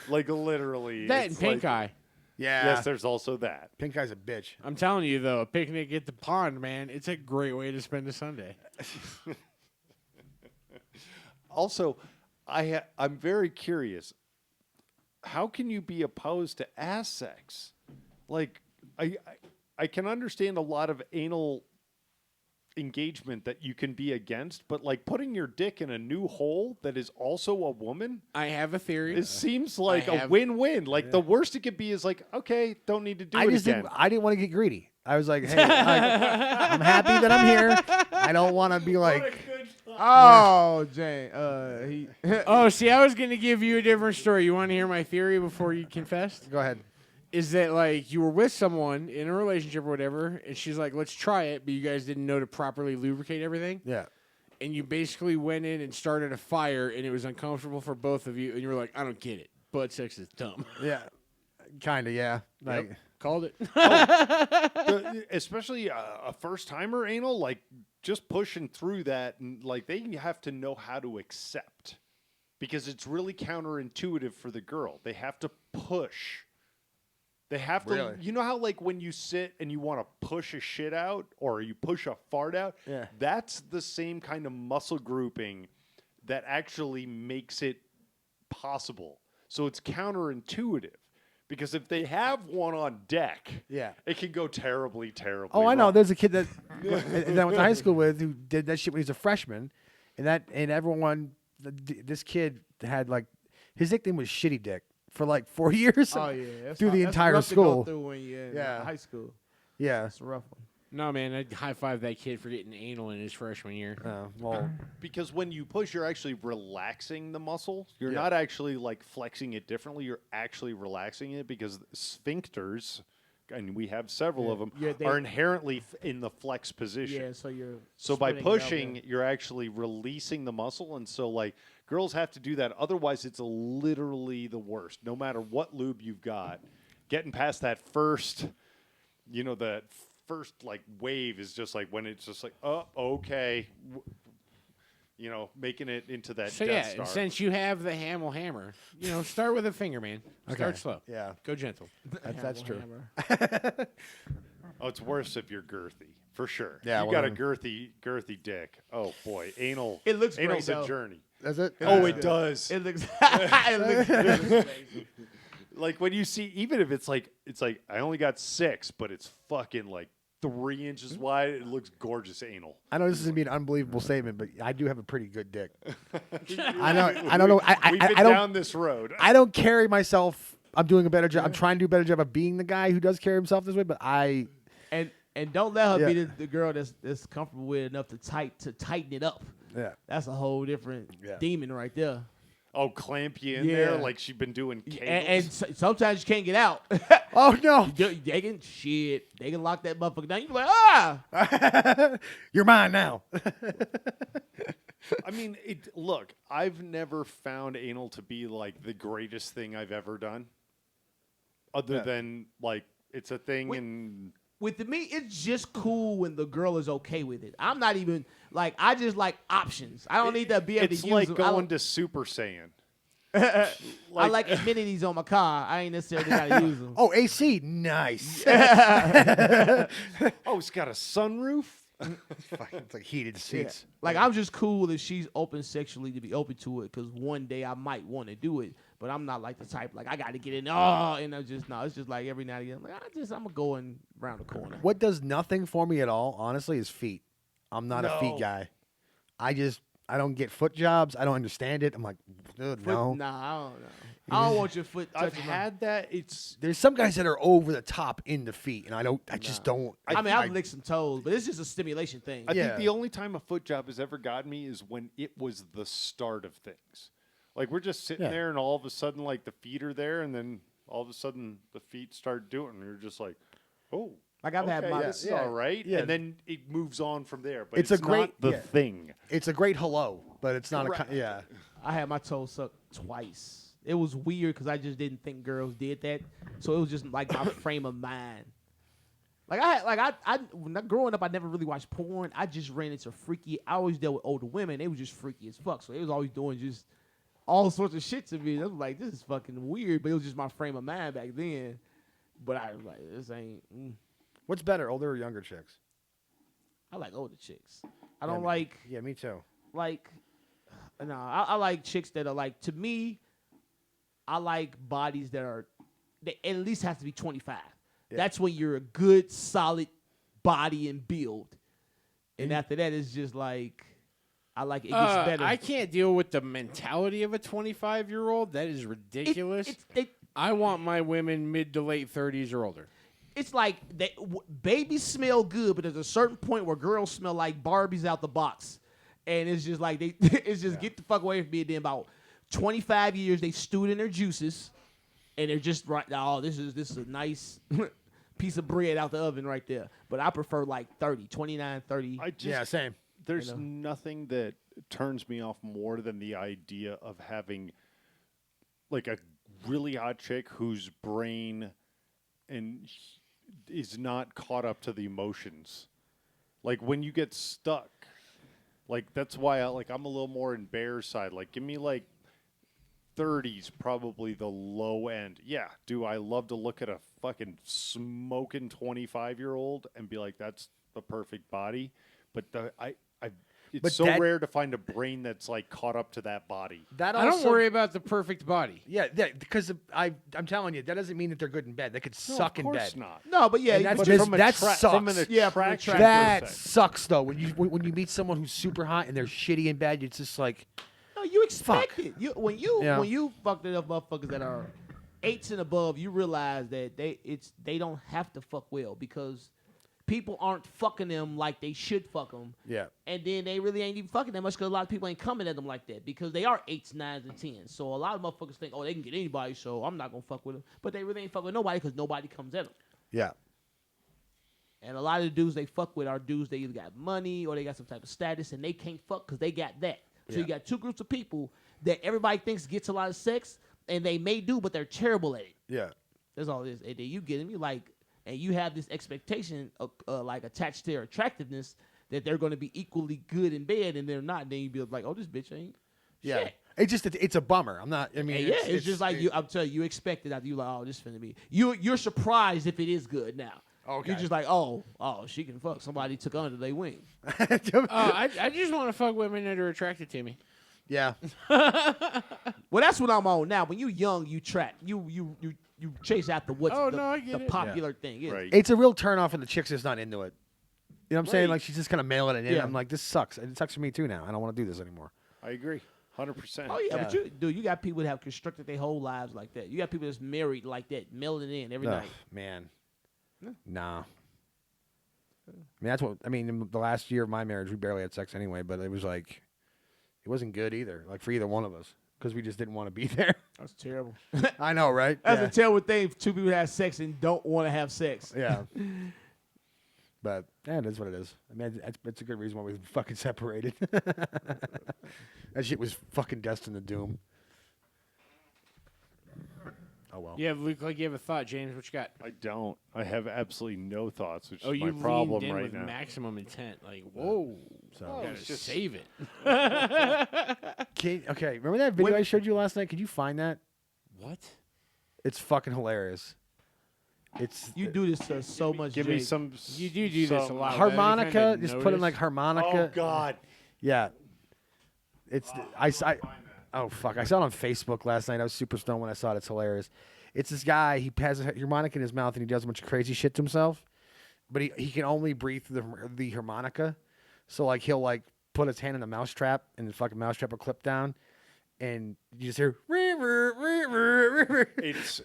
Like literally. That and it's pink like- eye. yeah. Yes, there's also that. Pink eye's a bitch. I'm telling you, though, a picnic at the pond, man, it's a great way to spend a Sunday. Also, I'm very curious. How can you be opposed to ass sex? Like, I can understand a lot of anal engagement that you can be against, but like putting your dick in a new hole that is also a woman, I have a theory. it seems like a have- win-win. Like the worst it could be is like, okay, don't need to do I it just again. I didn't want to get greedy. I was like, hey, I'm happy that I'm here. I don't want to be like, Oh, Jane. He. Oh, see, I was going to give you a different story. You want to hear my theory before you confessed? go ahead. Is that like you were with someone in a relationship or whatever, and she's like, let's try it, but you guys didn't know to properly lubricate everything? Yeah. And you basically went in and started a fire, and it was uncomfortable for both of you, and you were like, I don't get it. Butt sex is dumb. Yeah. Kind of, yeah. Like, Called it. Especially a first-timer anal, like just pushing through that, and like they have to know how to accept, because it's really counterintuitive for the girl. They have to push. They have to, Really? you know how like when you sit and you want to push a shit out or you push a fart out? Yeah. That's the same kind of muscle grouping that actually makes it possible. So it's counterintuitive. Because if they have one on deck, Yeah. it can go terribly, terribly. Oh, I know. wrong. There's a kid that that I went to high school with who did that shit when he was a freshman, and everyone, this kid had like his nickname was Shitty Dick for like 4 years. Oh yeah, that's through the that's entire rough to go school. through when you're in Yeah. high school. Yeah. That's a rough one. No, man, I'd high five that kid for getting anal in his freshman year. Well, Because when you push, you're actually relaxing the muscle. You're Yeah. not actually like flexing it differently. You're actually relaxing it because sphincters, and we have several of them, Yeah, they- are inherently in the flex position. Yeah, so you're So by spreading it out pushing, there. you're actually releasing the muscle, and so like girls have to do that. Otherwise, it's literally the worst. No matter what lube you've got, getting past that first, that first like wave is just like when it's just like, oh, okay, making it into that So Death yeah, Star. and since you have the Hamel hammer, start with a finger, man. Start Okay. slow. Yeah. Go gentle. that's true. Hammer. Oh, it's worse if you're girthy, for sure. Yeah, you well, got a girthy dick. Oh boy, anal. It looks great, anal's a though. journey. That's it. Oh, it does. It looks. it looks great. Like when you see, even if it's like I only got 6, but it's fucking like 3 inches wide. It looks gorgeous anal. I know this is gonna be an unbelievable statement, but I do have a pretty good dick. I know. I don't know. We've been I don't. down this road. I don't carry myself. I'm doing a better job. I'm trying to do a better job of being the guy who does carry himself this way. But I. And don't let her be Yeah. the girl that's comfortable with enough to tighten it up. Yeah. That's a whole different Yeah. demon right there. Oh, clamp you in there Yeah. like she's been doing cables. And sometimes you can't get out. Oh no! They can lock that motherfucker down. You be like, ah. You're mine now. I mean, look, I've never found anal to be like the greatest thing I've ever done. Other Yeah. than like it's a thing Wait. and With me, it's just cool when the girl is okay with it. I'm not even like I just like options. I don't need to be able it's to use like them. going to Super Saiyan. I like amenities on my car. I ain't necessarily gotta use them. Oh, AC, nice. Oh, it's got a sunroof. It's like heated seats. Like I'm just cool if she's open sexually to be open to it, because one day I might want to do it, but I'm not like the type like I got to get in. Oh, and I'm just no. It's just like every now and again, like I'm gonna go in around the corner. What does nothing for me at all, honestly, is feet. I'm not a No. feet guy. I don't get foot jobs. I don't understand it. I'm like, dude, Foot, no. Nah, I don't know. I don't want your foot I've touching my. had that. It's There's some guys that are over the top in the feet, and I just don't. I mean, I've licked some toes, but it's just a stimulation thing. I Yeah. think the only time a foot job has ever gotten me is when it was the start of things. Like we're just sitting Yeah. there, and all of a sudden, like the feet are there, and then all of a sudden the feet start doing, and you're just like, oh, Like I've had okay, my. this is yeah, all right, yeah. and then it moves on from there. But It's it's, a great- not the yeah. thing. It's a great hello, but it's not Correct. yeah. I had my toes sucked twice. It was weird because I just didn't think girls did that. So it was just like my frame of mind. Like when growing up, I never really watched porn. I just ran into freaky. I always dealt with older women. They were just freaky as fuck. So they was always doing just all sorts of shit to me. I was like, this is fucking weird. But it was just my frame of mind back then. But I was like, this ain't. What's better, older or younger chicks? I like older chicks. I don't like. Yeah, me too. No, I like chicks that are like, to me, I like bodies they at least have to be 25. Yeah. That's when you're a good, solid body and build. And after that, it's just like, I like it gets better. I can't deal with the mentality of a 25-year-old. That is ridiculous. I want my women mid to late 30s or older. It's like babies smell good, but there's a certain point where girls smell like Barbies out the box. And it's just like, it's just get the fuck away from me. And then about 25 years, they stewed in their juices. And they're just right now, this is a nice piece of bread out the oven right there. But I prefer like 30, 29, 30. I just Yeah, same. There's know. nothing that turns me off more than the idea of having like a really hot chick whose brain is not caught up to the emotions. Like when you get stuck, like that's why I'm a little more in Bear's side. Like give me like 30s, probably the low end. Yeah, do I love to look at a fucking smoking 25-year-old and be like, that's the perfect body? But It's But so that- rare to find a brain that's like caught up to that body. That I also, don't worry about the perfect body. Yeah, because I'm telling you, that doesn't mean that they're good in bed. They could No, suck of in course bed. not. No, but yeah, And that's but just- from a- that From an sucks. Yeah, from an attraction That perspective. sucks though. When you meet someone who's super hot and they're shitty in bed, it's just like, no, you expect Fuck. it. Yeah. When you fucked it up, motherfuckers that are 8s and above, you realize that they don't have to fuck well because people aren't fucking them like they should fuck them. yeah, And then they really ain't even fucking that much because a lot of people ain't coming at them like that because they are 8s, 9s, and 10s. So a lot of motherfuckers think, oh, they can get anybody, so I'm not gonna fuck with them. But they really ain't fuck with nobody because nobody comes at them. yeah, And a lot of the dudes they fuck with are dudes that either got money or they got some type of status and they can't fuck because they got that. So you Yeah. got two groups of people that everybody thinks gets a lot of sex and they may do, but they're terrible at it. yeah. That's all it is. And then you get them, you like, and you have this expectation of, like attached to their attractiveness that they're going to be equally good in bed and they're not. And then you be like, oh, this bitch ain't. Yeah, Shit. it's a bummer. I'm not. I mean, And yeah, it's just like you. I'm telling you, you expect it after you like, oh, this finna be. You're surprised if it is good now. Okay. You're just like, oh, she can fuck. Somebody took under their wing. I just want to fuck women that are attracted to me. yeah, Well, that's what I'm on now. When you young, you track. You chase after what's Oh, the, no, I get the it. popular thing is. Right. it's a real turn off, and the chick's just not into it. You know what I'm saying? Right. Like she's just kind of mailing it in. Yeah. I'm like, this sucks. It sucks for me too now. I don't want to do this anymore. I agree. 100%. Oh yeah, but Yeah. you got people that have constructed their whole lives like that. You got people that's married like that, mailing it in every Ugh, night. man. Nah. I mean, that's what I mean. In the last year of my marriage, we barely had sex anyway, but it was like, it wasn't good either. Like for either one of us, because we just didn't want to be there. That's terrible. I know, right? That's yeah. a terrible thing. If two people have sex and don't want to have sex. Yeah. But yeah, it is what it is. I mean, it's a good reason why we fucking separated. That shit was fucking destined to doom. Oh well. You look like you have a thought, James. What you got? I don't. I have absolutely no thoughts, which Oh, is you my problem leaned in right with now. maximum intent. Like, whoa, So gotta it's just- save it. okay, remember that video I showed you last night? Could you find that? What? It's fucking hilarious. It's You do this to so much. Give me Jake. some. You do this a some- lot. harmonica. Just put in like notice? harmonica. Oh God. Yeah. It's oh fuck! I saw it on Facebook last night. I was super stoned when I saw it. It's hilarious. It's this guy. He has a harmonica in his mouth and he does a bunch of crazy shit to himself, but he can only breathe through the harmonica. So like he'll like put his hand in a mousetrap and the fucking mousetrap will clip down, and you just hear. It's.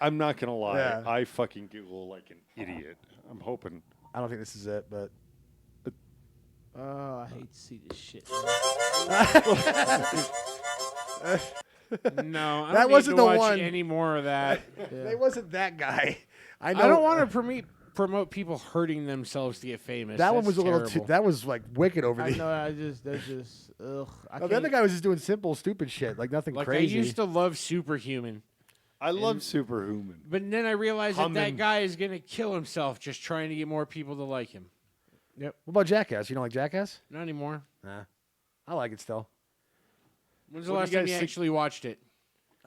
I'm not gonna lie. Yeah. I fucking giggle like an idiot. I'm hoping. I don't think this is it, but Oh, I hate to see this shit. No, I That don't wasn't need to the watch one. any more of that. it wasn't that guy. I know. I don't want to promote people hurting themselves to get famous. That one That's was a little too. terrible. That was like wicked over I the. know. That's just. Ugh. I Oh, the other can't- guy was just doing simple, stupid shit, like nothing Like crazy. I used to love Superhuman, I love Superhuman. but then I realized that Humming. guy is gonna kill himself just trying to get more people to like him. What about Jackass? You don't like Jackass? Not anymore. Nah, I like it still. When's the What do last you time guys you think- actually watched it?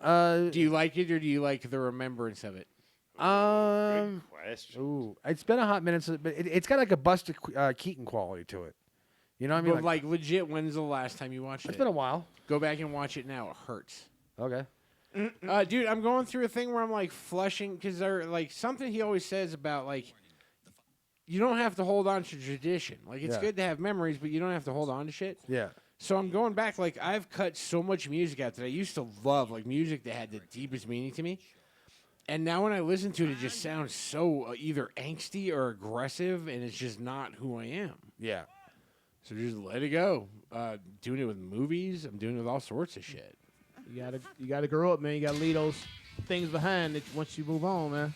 Uh, Do you like it or do you like the remembrance of it? Question. ooh, it's been a hot minute, but it's got like a Buster Keaton quality to it. You know what I mean? But like legit, when's the last time you watched it's it? been a while. Go back and watch it now. It hurts. Okay. Dude, I'm going through a thing where I'm like flushing because they're like something he always says about like you don't have to hold on to tradition. Like it's Yeah. good to have memories, but you don't have to hold on to shit. Yeah. So I'm going back. Like I've cut so much music out that I used to love, like music that had the deepest meaning to me. And now when I listen to it, it just sounds so either angsty or aggressive, and it's just not who I am. Yeah. So just let it go. Doing it with movies. I'm doing it with all sorts of shit. You gotta grow up, man. You gotta leave those things behind that once you move on, man.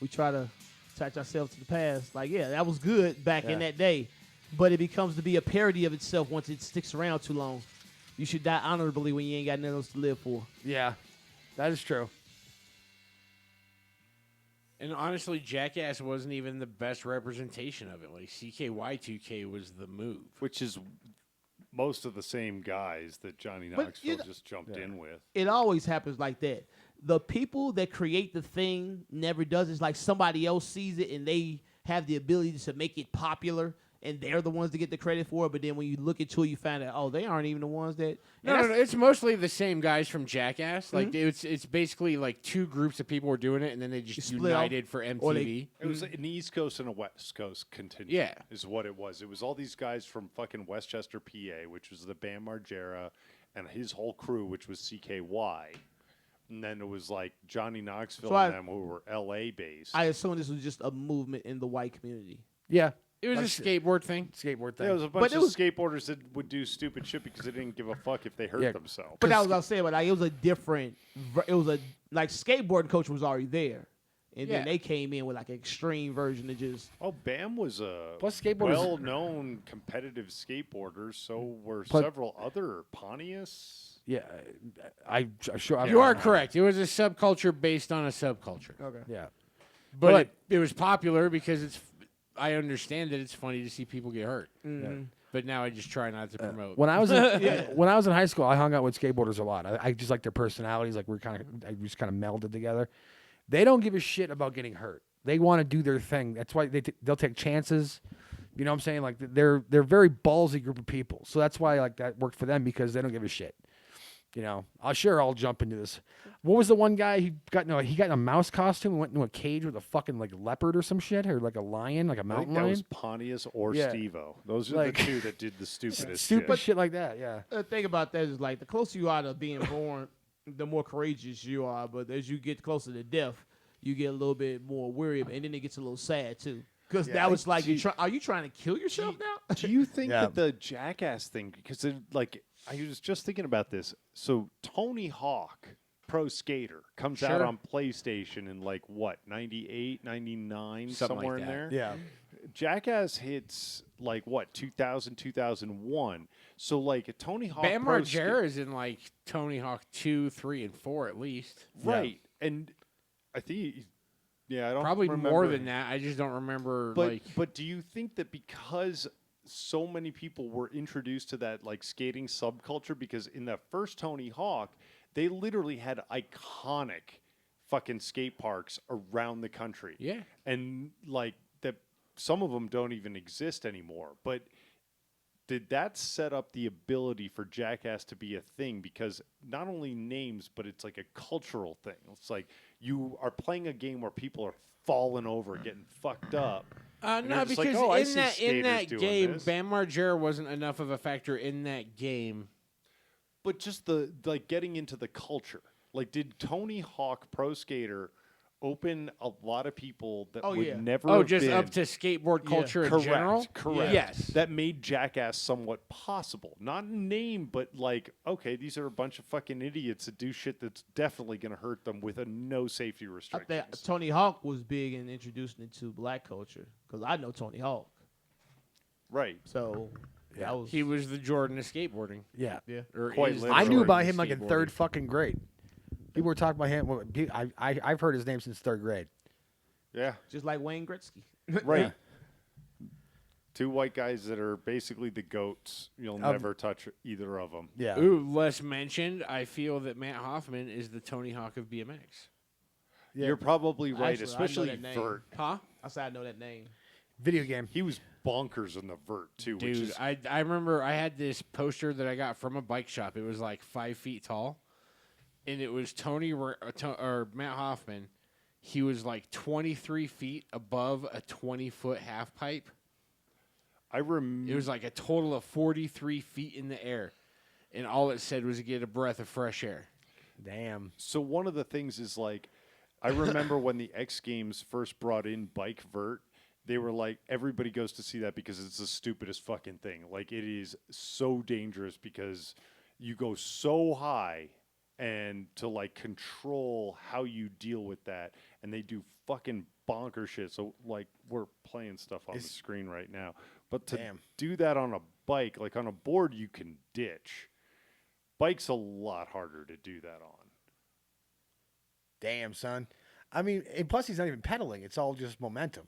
We try to attach ourselves to the past. Like, yeah, that was good back in Yeah. that day, but it becomes to be a parody of itself once it sticks around too long. You should die honorably when you ain't got nothing else to live for. Yeah. That is true. And honestly, Jackass wasn't even the best representation of it. Like CKY2K was the move. Which is most of the same guys that Johnny But Knoxville you know- just jumped in with. It always happens like that. The people that create the thing never does. It's like somebody else sees it and they have the ability to make it popular, and they're the ones to get the credit for it. But then when you look into it, you find out, oh, they aren't even the ones that. No, it's mostly the same guys from Jackass. Like it's basically like two groups of people were doing it, and then they just Split off. united for Or MTV. It was an East Coast and a West Coast contingent. Yeah. is what it was. It was all these guys from fucking Westchester, PA, which was the Bam Margera, and his whole crew, which was CKY. And then it was like Johnny Knoxville So and them who were LA based. I assume this was just a movement in the white community. Yeah, It was a skateboard thing. skateboard thing. There was a But bunch it of was- skateboarders that would do stupid shit because they didn't give a fuck if they hurt Yeah. themselves. But that was what I was saying. But like, it was a different. It was a like skateboarding culture was already there, and Yeah. then they came in with like an extreme version of just. Oh, Bam was a Plus skateboarders- well-known competitive skateboarder. So were Plus- several other Pontius. yeah, I'm sure. You are correct. It was a subculture based on a subculture. Okay. Yeah, But But- it was popular because it's. I understand that it's funny to see people get hurt. But now I just try not to promote. when I was when I was in high school, I hung out with skateboarders a lot. I just like their personalities. Like I just kind of melded together. They don't give a shit about getting hurt. They want to do their thing. That's why they'll take chances. You know what I'm saying? Like they're very ballsy group of people. So that's why like that worked for them because they don't give a shit. You know, I'll jump into this. What was the one guy he got in a mouse costume and went into a cage with a fucking like leopard or some shit or like a lion, like a I think mountain that lion? was Pontius or Yeah. Steve-O. Those are Like- the two that did the stupidest Stupid shit. shit like that. Yeah. The thing about that is like the closer you are to being born, the more courageous you are. But as you get closer to death, you get a little bit more weary, and then it gets a little sad too. Because now it's like, are you trying to kill yourself now? Do you think Yeah. that the Jackass thing, because I was just thinking about this. So Tony Hawk, Pro Skater, comes out Sure. on PlayStation in like what, 98, 99, Something like somewhere in that. there? Yeah. Jackass hits like what, 2000, 2001. So like a Tony Hawk Bam Pro Margera is in like Tony Hawk 2, 3, and 4 at least. right. And I think, I don't Probably remember. more than that. I just don't remember. But do you think that because so many people were introduced to that like skating subculture, because in the first Tony Hawk, they literally had iconic fucking skate parks around the country. Yeah. And like that some of them don't even exist anymore. But did that set up the ability for Jackass to be a thing? Because not only names, but it's like a cultural thing. It's like you are playing a game where people are falling over, getting fucked up. And No, you're just like, because "Oh, I in see that skaters doing game, this." Bam Margera wasn't enough of a factor in that game. But just the like getting into the culture. Like, did Tony Hawk Pro Skater open a lot of people that would yeah. never Oh, have just been up to skateboard culture in correct, general. correct. Yes. That made Jackass somewhat possible. Not in name, but like, okay, these are a bunch of fucking idiots that do shit that's definitely going to hurt them with a no safety I restrictions. think Tony Hawk was big in introducing it to black culture because I know Tony Hawk. Right. So that was He was the Jordan of skateboarding. Yeah. Or Quite is the literally. I knew Jordan about of him like in skateboarding. third fucking grade. People were talking about him. I've heard his name since third grade. Yeah. just like Wayne Gretzky. Right. Two white guys that are basically the goats. You'll never touch either of them. Yeah. Ooh, less mentioned. I feel that Matt Hoffman is the Tony Hawk of BMX. Yeah. You're probably right, Actually, I know especially that name. Vert. Huh? I said I know that name. Video game. He was bonkers in the Vert too, which Dude, is I remember I had this poster that I got from a bike shop. It was like 5 feet tall, and it was or Matt Hoffman. He was like 23 feet above a 20-foot half pipe. I remember. It was like a total of 43 feet in the air, and all it said was to get a breath of fresh air. Damn. So one of the things is like, I remember when the X Games first brought in Bike Vert, they were like, everybody goes to see that because it's the stupidest fucking thing. Like, it is so dangerous because you go so high and to like control how you deal with that. And they do fucking bonker shit. So like we're playing stuff on the screen right now. But to Damn. do that on a bike, like on a board, you can ditch. Bike's a lot harder to do that on. Damn, son. I mean, and plus he's not even pedaling. It's all just momentum.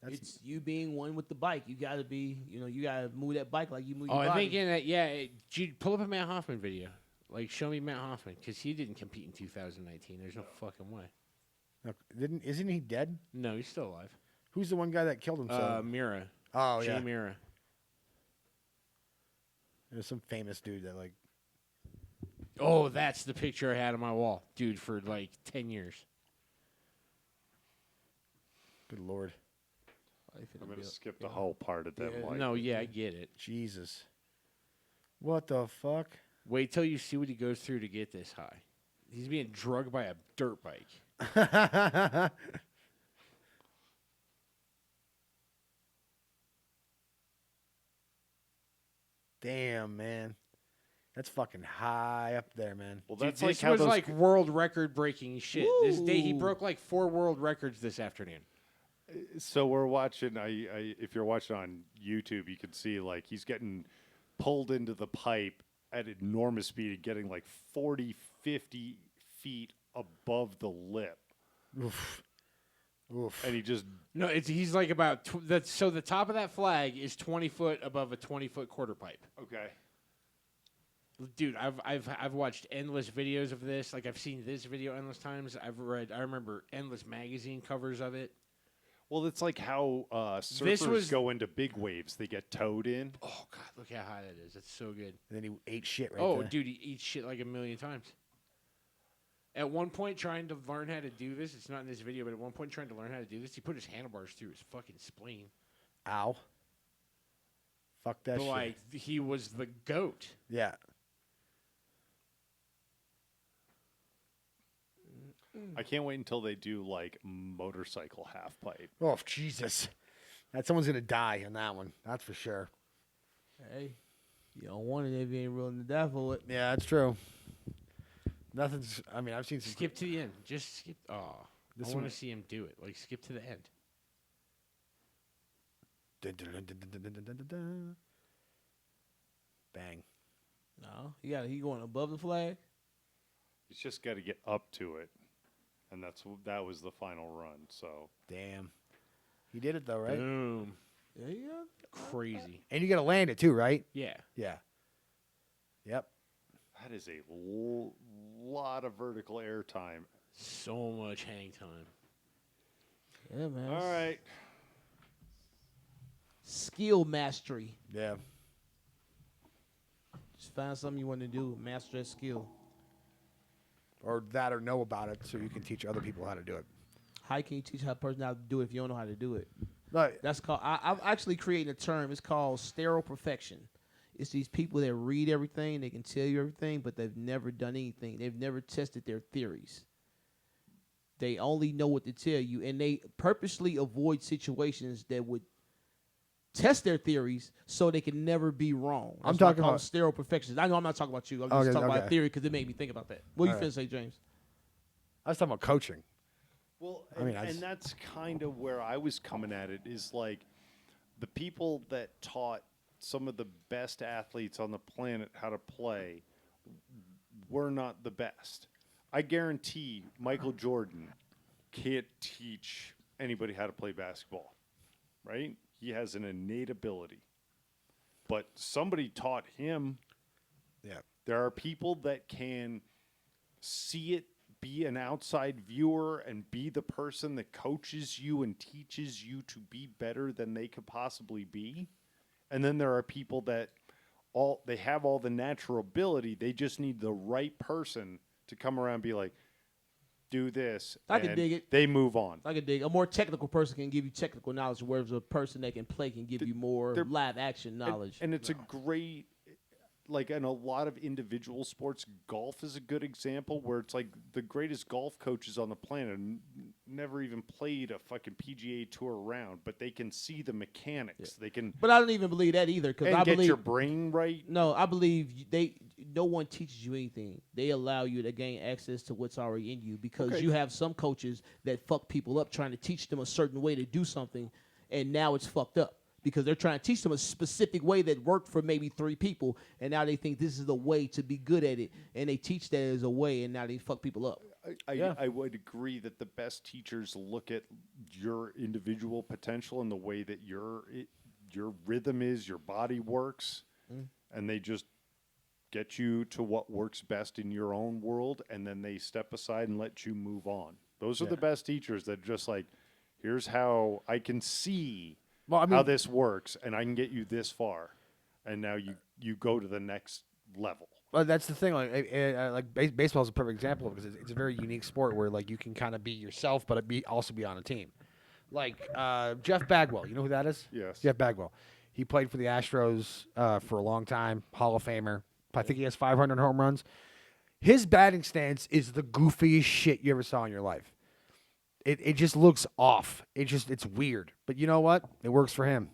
It's you being one with the bike. You gotta be, you gotta move that bike like you move Oh, your I body. think in that, Jude, pull up a Matt Hoffman video. Like, show me Matt Hoffman, because he didn't compete in 2019. There's no fucking way. Look, isn't he dead? No, he's still alive. Who's the one guy that killed himself? Mira. Oh Jay yeah. Mira. There's some famous dude that like. Oh, that's the picture I had on my wall, dude, for like 10 years. Good lord. I'm going to skip the whole part of them. Like, No, yeah, I get it. Jesus. What the fuck? Wait till you see what he goes through to get this high. He's being drugged by a dirt bike. Damn, man. That's fucking high up there, man. well, Dude, that's like this how was those. like world record breaking shit. This day he Woo. broke like 4 world records this afternoon. So we're watching. If you're watching on YouTube, you can see like he's getting pulled into the pipe at enormous speed and getting like 40, 50 feet above the lip, Oof. Oof. and he just No, he's like about so the top of that flag is 20 foot above a 20-foot quarter pipe. okay. Dude, I've watched endless videos of this. Like I've seen this video endless times. I remember endless magazine covers of it. Well, it's like how This surfers was- go into big waves; they get towed in. Oh god, look how high that is. That's so good. And then he ate shit right Oh, there. dude, he eats shit like a million times. At one point, trying to learn how to do this, it's not in this video, but at one point, trying to learn how to do this, he put his handlebars through his fucking spleen. Ow. Fuck that But shit. like, he was the goat. Yeah. I can't wait until they do like motorcycle half pipe. Oh, Jesus. Someone's going to die on that one. That's for sure. Hey, you don't want it if you ain't willing to die for it. Yeah, that's true. Nothing's. I mean, I've seen some. Skip to the end. Just skip. Oh, This I want one- to see him do it. Like, skip to the end. Dun, dun, dun, dun, dun, dun, dun, dun, dun. Bang. No, he going above the flag. He's just got to get up to it, and that was the final run. So Damn. He did it, though, right? Boom. There you go. Crazy. And you got to land it, too, right? Yeah. Yeah. Yep. that is a lot of vertical air time. So much hang time. Yeah, man. All right. Skill mastery. Yeah. Just find something you want to do, master that skill. Or that or know about it so you can teach other people how to do it. How can you teach a person how to do it if you don't know how to do it? But That's called. I'm actually creating a term. It's called sterile perfection. It's these people that read everything, they can tell you everything, but they've never done anything. They've never tested their theories. They only know what to tell you, and they purposely avoid situations that would test their theories so they can never be wrong. I'm That's why I talking call about- it sterile perfection. I know I'm not talking about you. I'm just Okay, talking about okay. theory because it made me think about that. What you All finna right. say, James? I was talking about coaching. Well, I mean, and that's kind of where I was coming at it is like the people that taught some of the best athletes on the planet how to play were not the best. I guarantee Michael Jordan can't teach anybody how to play basketball, right? He has an innate ability. But somebody taught him. Yeah. There are people that can see it, be an outside viewer, and be the person that coaches you and teaches you to be better than they could possibly be. And then there are people that they have all the natural ability. They just need the right person to come around and be like, do this. I can and dig it. They move on. I can dig. A more technical person can give you technical knowledge, whereas a person that can play can give you more they're- live action knowledge. And it's a great, like in a lot of individual sports, golf is a good example where it's like the greatest golf coaches on the planet never even played a fucking PGA Tour round, but they can see the mechanics. They can But I don't even believe that either, because and I get believe your brain right. no, I believe no one teaches you anything. They allow you to gain access to what's already in you because Okay. you have some coaches that fuck people up trying to teach them a certain way to do something, and now it's fucked up because they're trying to teach them a specific way that worked for maybe 3 people, and now they think this is the way to be good at it, and they teach that as a way, and now they fuck people up. I would agree that the best teachers look at your individual potential and the way that your rhythm is, your body works, and they just get you to what works best in your own world, and then they step aside and let you move on. Those are the best teachers that just like, here's how I can see Well, I mean, how this works, and I can get you this far, and now you go to the next level. well, that's the thing. Like baseball is a perfect example because it's a very unique sport where like you can kind of be yourself, but also be on a team. Like Jeff Bagwell, you know who that is? Yes. Jeff Bagwell. He played for the Astros for a long time, Hall of Famer. I think he has 500 home runs. His batting stance is the goofiest shit you ever saw in your life. It just looks off. It's weird. But you know what? It works for him.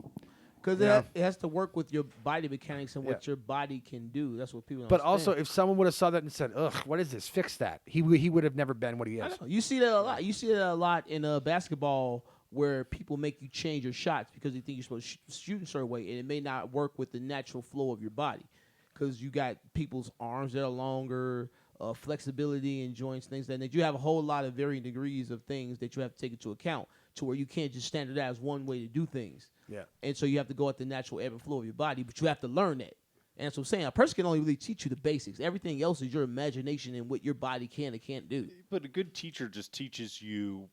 Because Yeah. it has to work with your body mechanics and what your body can do. That's what people don't But also, understand. if someone would have saw that and said, "Ugh, what is this? Fix that," he would have never been what he I is. know. You see that a lot. You see that a lot in basketball where people make you change your shots because they think you're supposed to shoot in a certain way, and it may not work with the natural flow of your body because you got people's arms that are longer, flexibility in joints, things like that. You have a whole lot of varying degrees of things that you have to take into account to where you can't just standardize one way to do things. Yeah. And so you have to go at the natural ebb and flow of your body, but you have to learn that. And that's what I'm saying. A person can only really teach you the basics. Everything else is your imagination and what your body can and can't do. But a good teacher just teaches you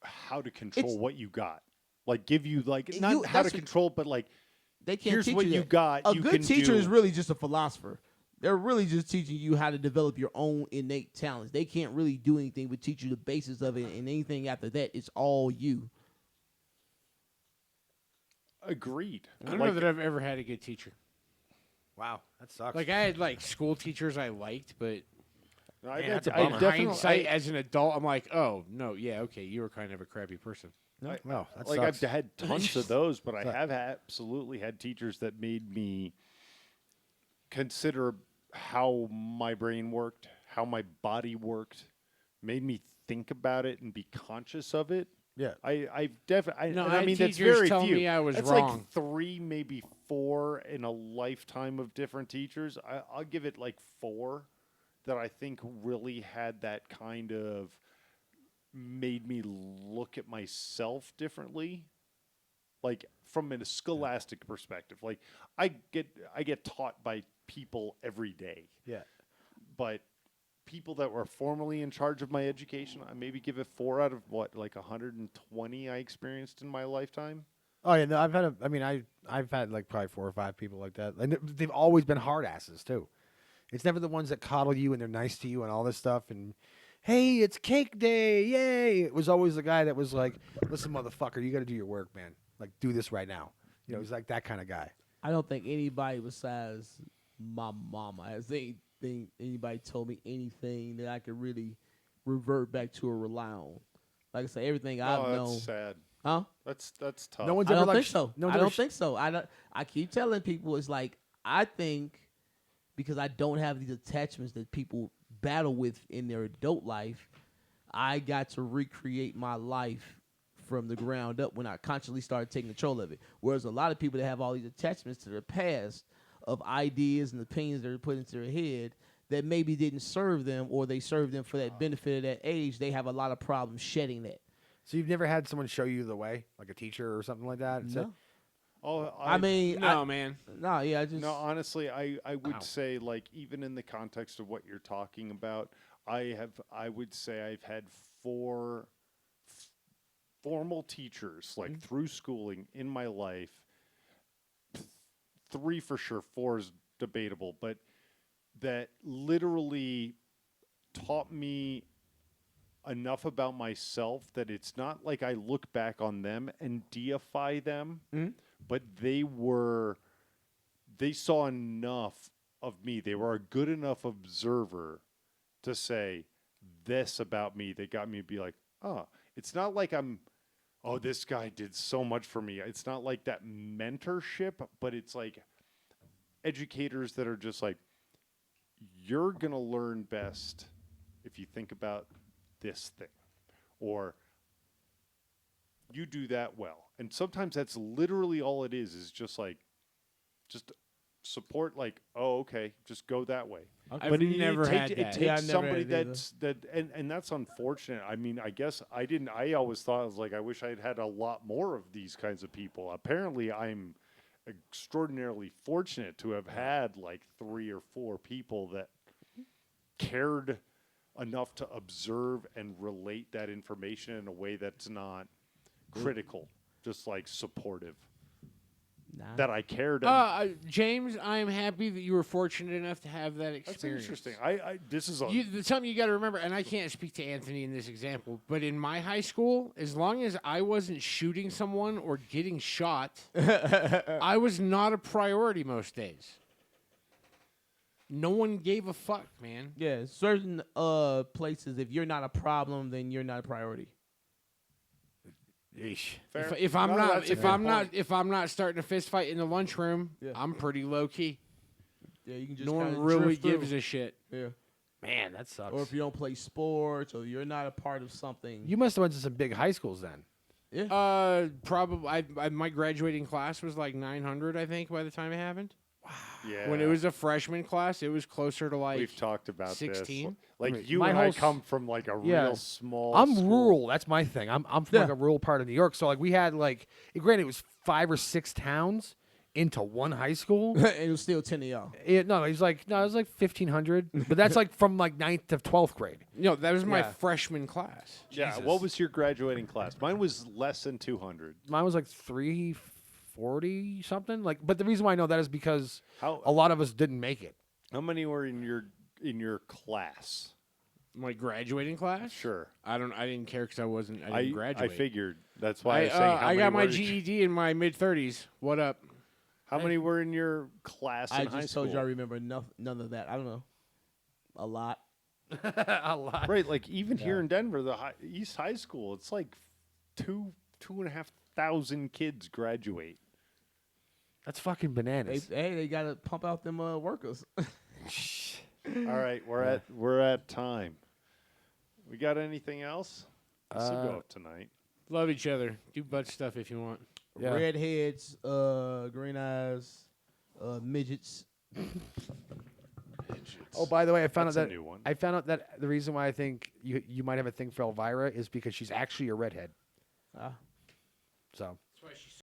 how to control It's- what you got. Like give you like You- not how to that's what- control, but like They can't here's teach what you you that. got. A you good can teacher do. is really just a philosopher. They're really just teaching you how to develop your own innate talents. They can't really do anything but teach you the basis of it, and anything after that, it's all you. Agreed. I don't Like, know that I've ever had a good teacher. Wow, that sucks. Like I had like school teachers I liked, but I, Man, that's a I bummer. definitely hindsight as an adult, I'm like, oh no, yeah, okay, you were kind of a crappy person. Well, that like sucks. I've had tons of those, but I Sucks. have absolutely had teachers that made me consider how my brain worked, how my body worked, made me think about it and be conscious of it. Yeah. I've definitely. No, I I had mean, that's teachers very tell few. me I was that's wrong. like 3, maybe 4 in a lifetime of different teachers. I'll give it like 4 that I think really had that kind of made me look at myself differently, like from a scholastic perspective. Like I get taught by people every day, Yeah. but people that were formerly in charge of my education, I maybe give it 4 out of what, like 120 I experienced in my lifetime. Oh yeah, no, I've had like probably 4 or 5 people like that, and they've always been hard asses too. It's never the ones that coddle you and they're nice to you and all this stuff. And hey, it's cake day, yay! It was always the guy that was like, "Listen, motherfucker, you got to do your work, man. Like, do this right now." You know, he's like that kind of guy. I don't think anybody besides my mama has anybody told me anything that I could really revert back to or rely on. Like I say, everything I've Oh, known. that's sad. Huh? That's tough. No one's I ever don't like think so. No one's I ever don't think so. I keep telling people it's like I think because I don't have these attachments that people battle with in their adult life, I got to recreate my life from the ground up when I consciously started taking control of it. Whereas a lot of people that have all these attachments to their past of ideas and opinions that are put into their head that maybe didn't serve them or they served them for that benefit of that age, they have a lot of problems shedding that. So you've never had someone show you the way, like a teacher or something like that? and say, No. Oh, I mean, No, man. no, yeah, I just no, honestly, I would Wow. say, like, even in the context of what you're talking about, I would say I've had 4 formal teachers, like through schooling in my life. 3 for sure, 4 is debatable, but that literally taught me enough about myself that it's not like I look back on them and deify them, but they saw enough of me. They were a good enough observer to say this about me that got me to be like, oh, it's not like this guy did so much for me. It's not like that mentorship, but it's like educators that are just like, you're going to learn best if you think about this thing, or you do that well. And sometimes that's literally all it is just like, just support, like, oh, okay, just go that way. I've But never had it that. takes Yeah, I've never somebody had it either. and that's unfortunate. I mean, I guess I always thought, I was like, I wish I'd had a lot more of these kinds of people. Apparently I'm extraordinarily fortunate to have had like 3 or 4 people that cared enough to observe and relate that information in a way that's not critical. just like supportive. Nah. That I cared. James, I am happy that you were fortunate enough to have that That's experience. interesting. This is a Something you got to remember, and I can't speak to Anthony in this example, but in my high school, as long as I wasn't shooting someone or getting shot, I was not a priority most days. No one gave a fuck, man. Yeah, certain places, if you're not a problem, then you're not a priority. fair. If I'm No, not that's a if good I'm not point. if I'm not starting a fist fight in the lunchroom, Yeah. I'm pretty low key. Yeah, you can just No one kinda really drift through. gives a shit. Yeah. Man, that sucks. Or if you don't play sports or you're not a part of something. You must have went to some big high schools then. yeah. Probably. My graduating class was like 900, I think, by the time it happened. Yeah. When it was a freshman class, it was closer to like. We've talked about 16? this. Like I mean, you my and whole I s- come from like a Yeah. real small. I'm school. rural. That's my thing. I'm from Yeah. like a rural part of New York. So like we had like, granted, it was 5 or 6 towns into one high school. it was still 10 of y'all. It was like 1,500. But that's like from like 9th to 12th grade. No, that was my Yeah. freshman class. Yeah. Jesus. What was your graduating class? Mine was less than 200. Mine was like 340 something. Like, but the reason why I know that is because How a lot of us didn't make it. how many were in your class? My graduating class. Sure. I didn't care because I didn't graduate. I figured. That's why I was saying. How I many got my were- GED in my mid 30s. What up? How many were in your class I in high just school? told you I remember none of that. I don't know. A lot. A lot. Right, like even here in Denver, the East High School, it's like 2,500 kids graduate. That's fucking bananas. They got to pump out them workers. All right, we're at time. We got anything else? This will go up tonight. Love each other. Do butt stuff if you want. Yeah. Redheads, green eyes, midgets. Oh, by the way, I found That's out a that new one. I found out that the reason why I think you might have a thing for Elvira is because she's actually a redhead. Ah. So That's why she's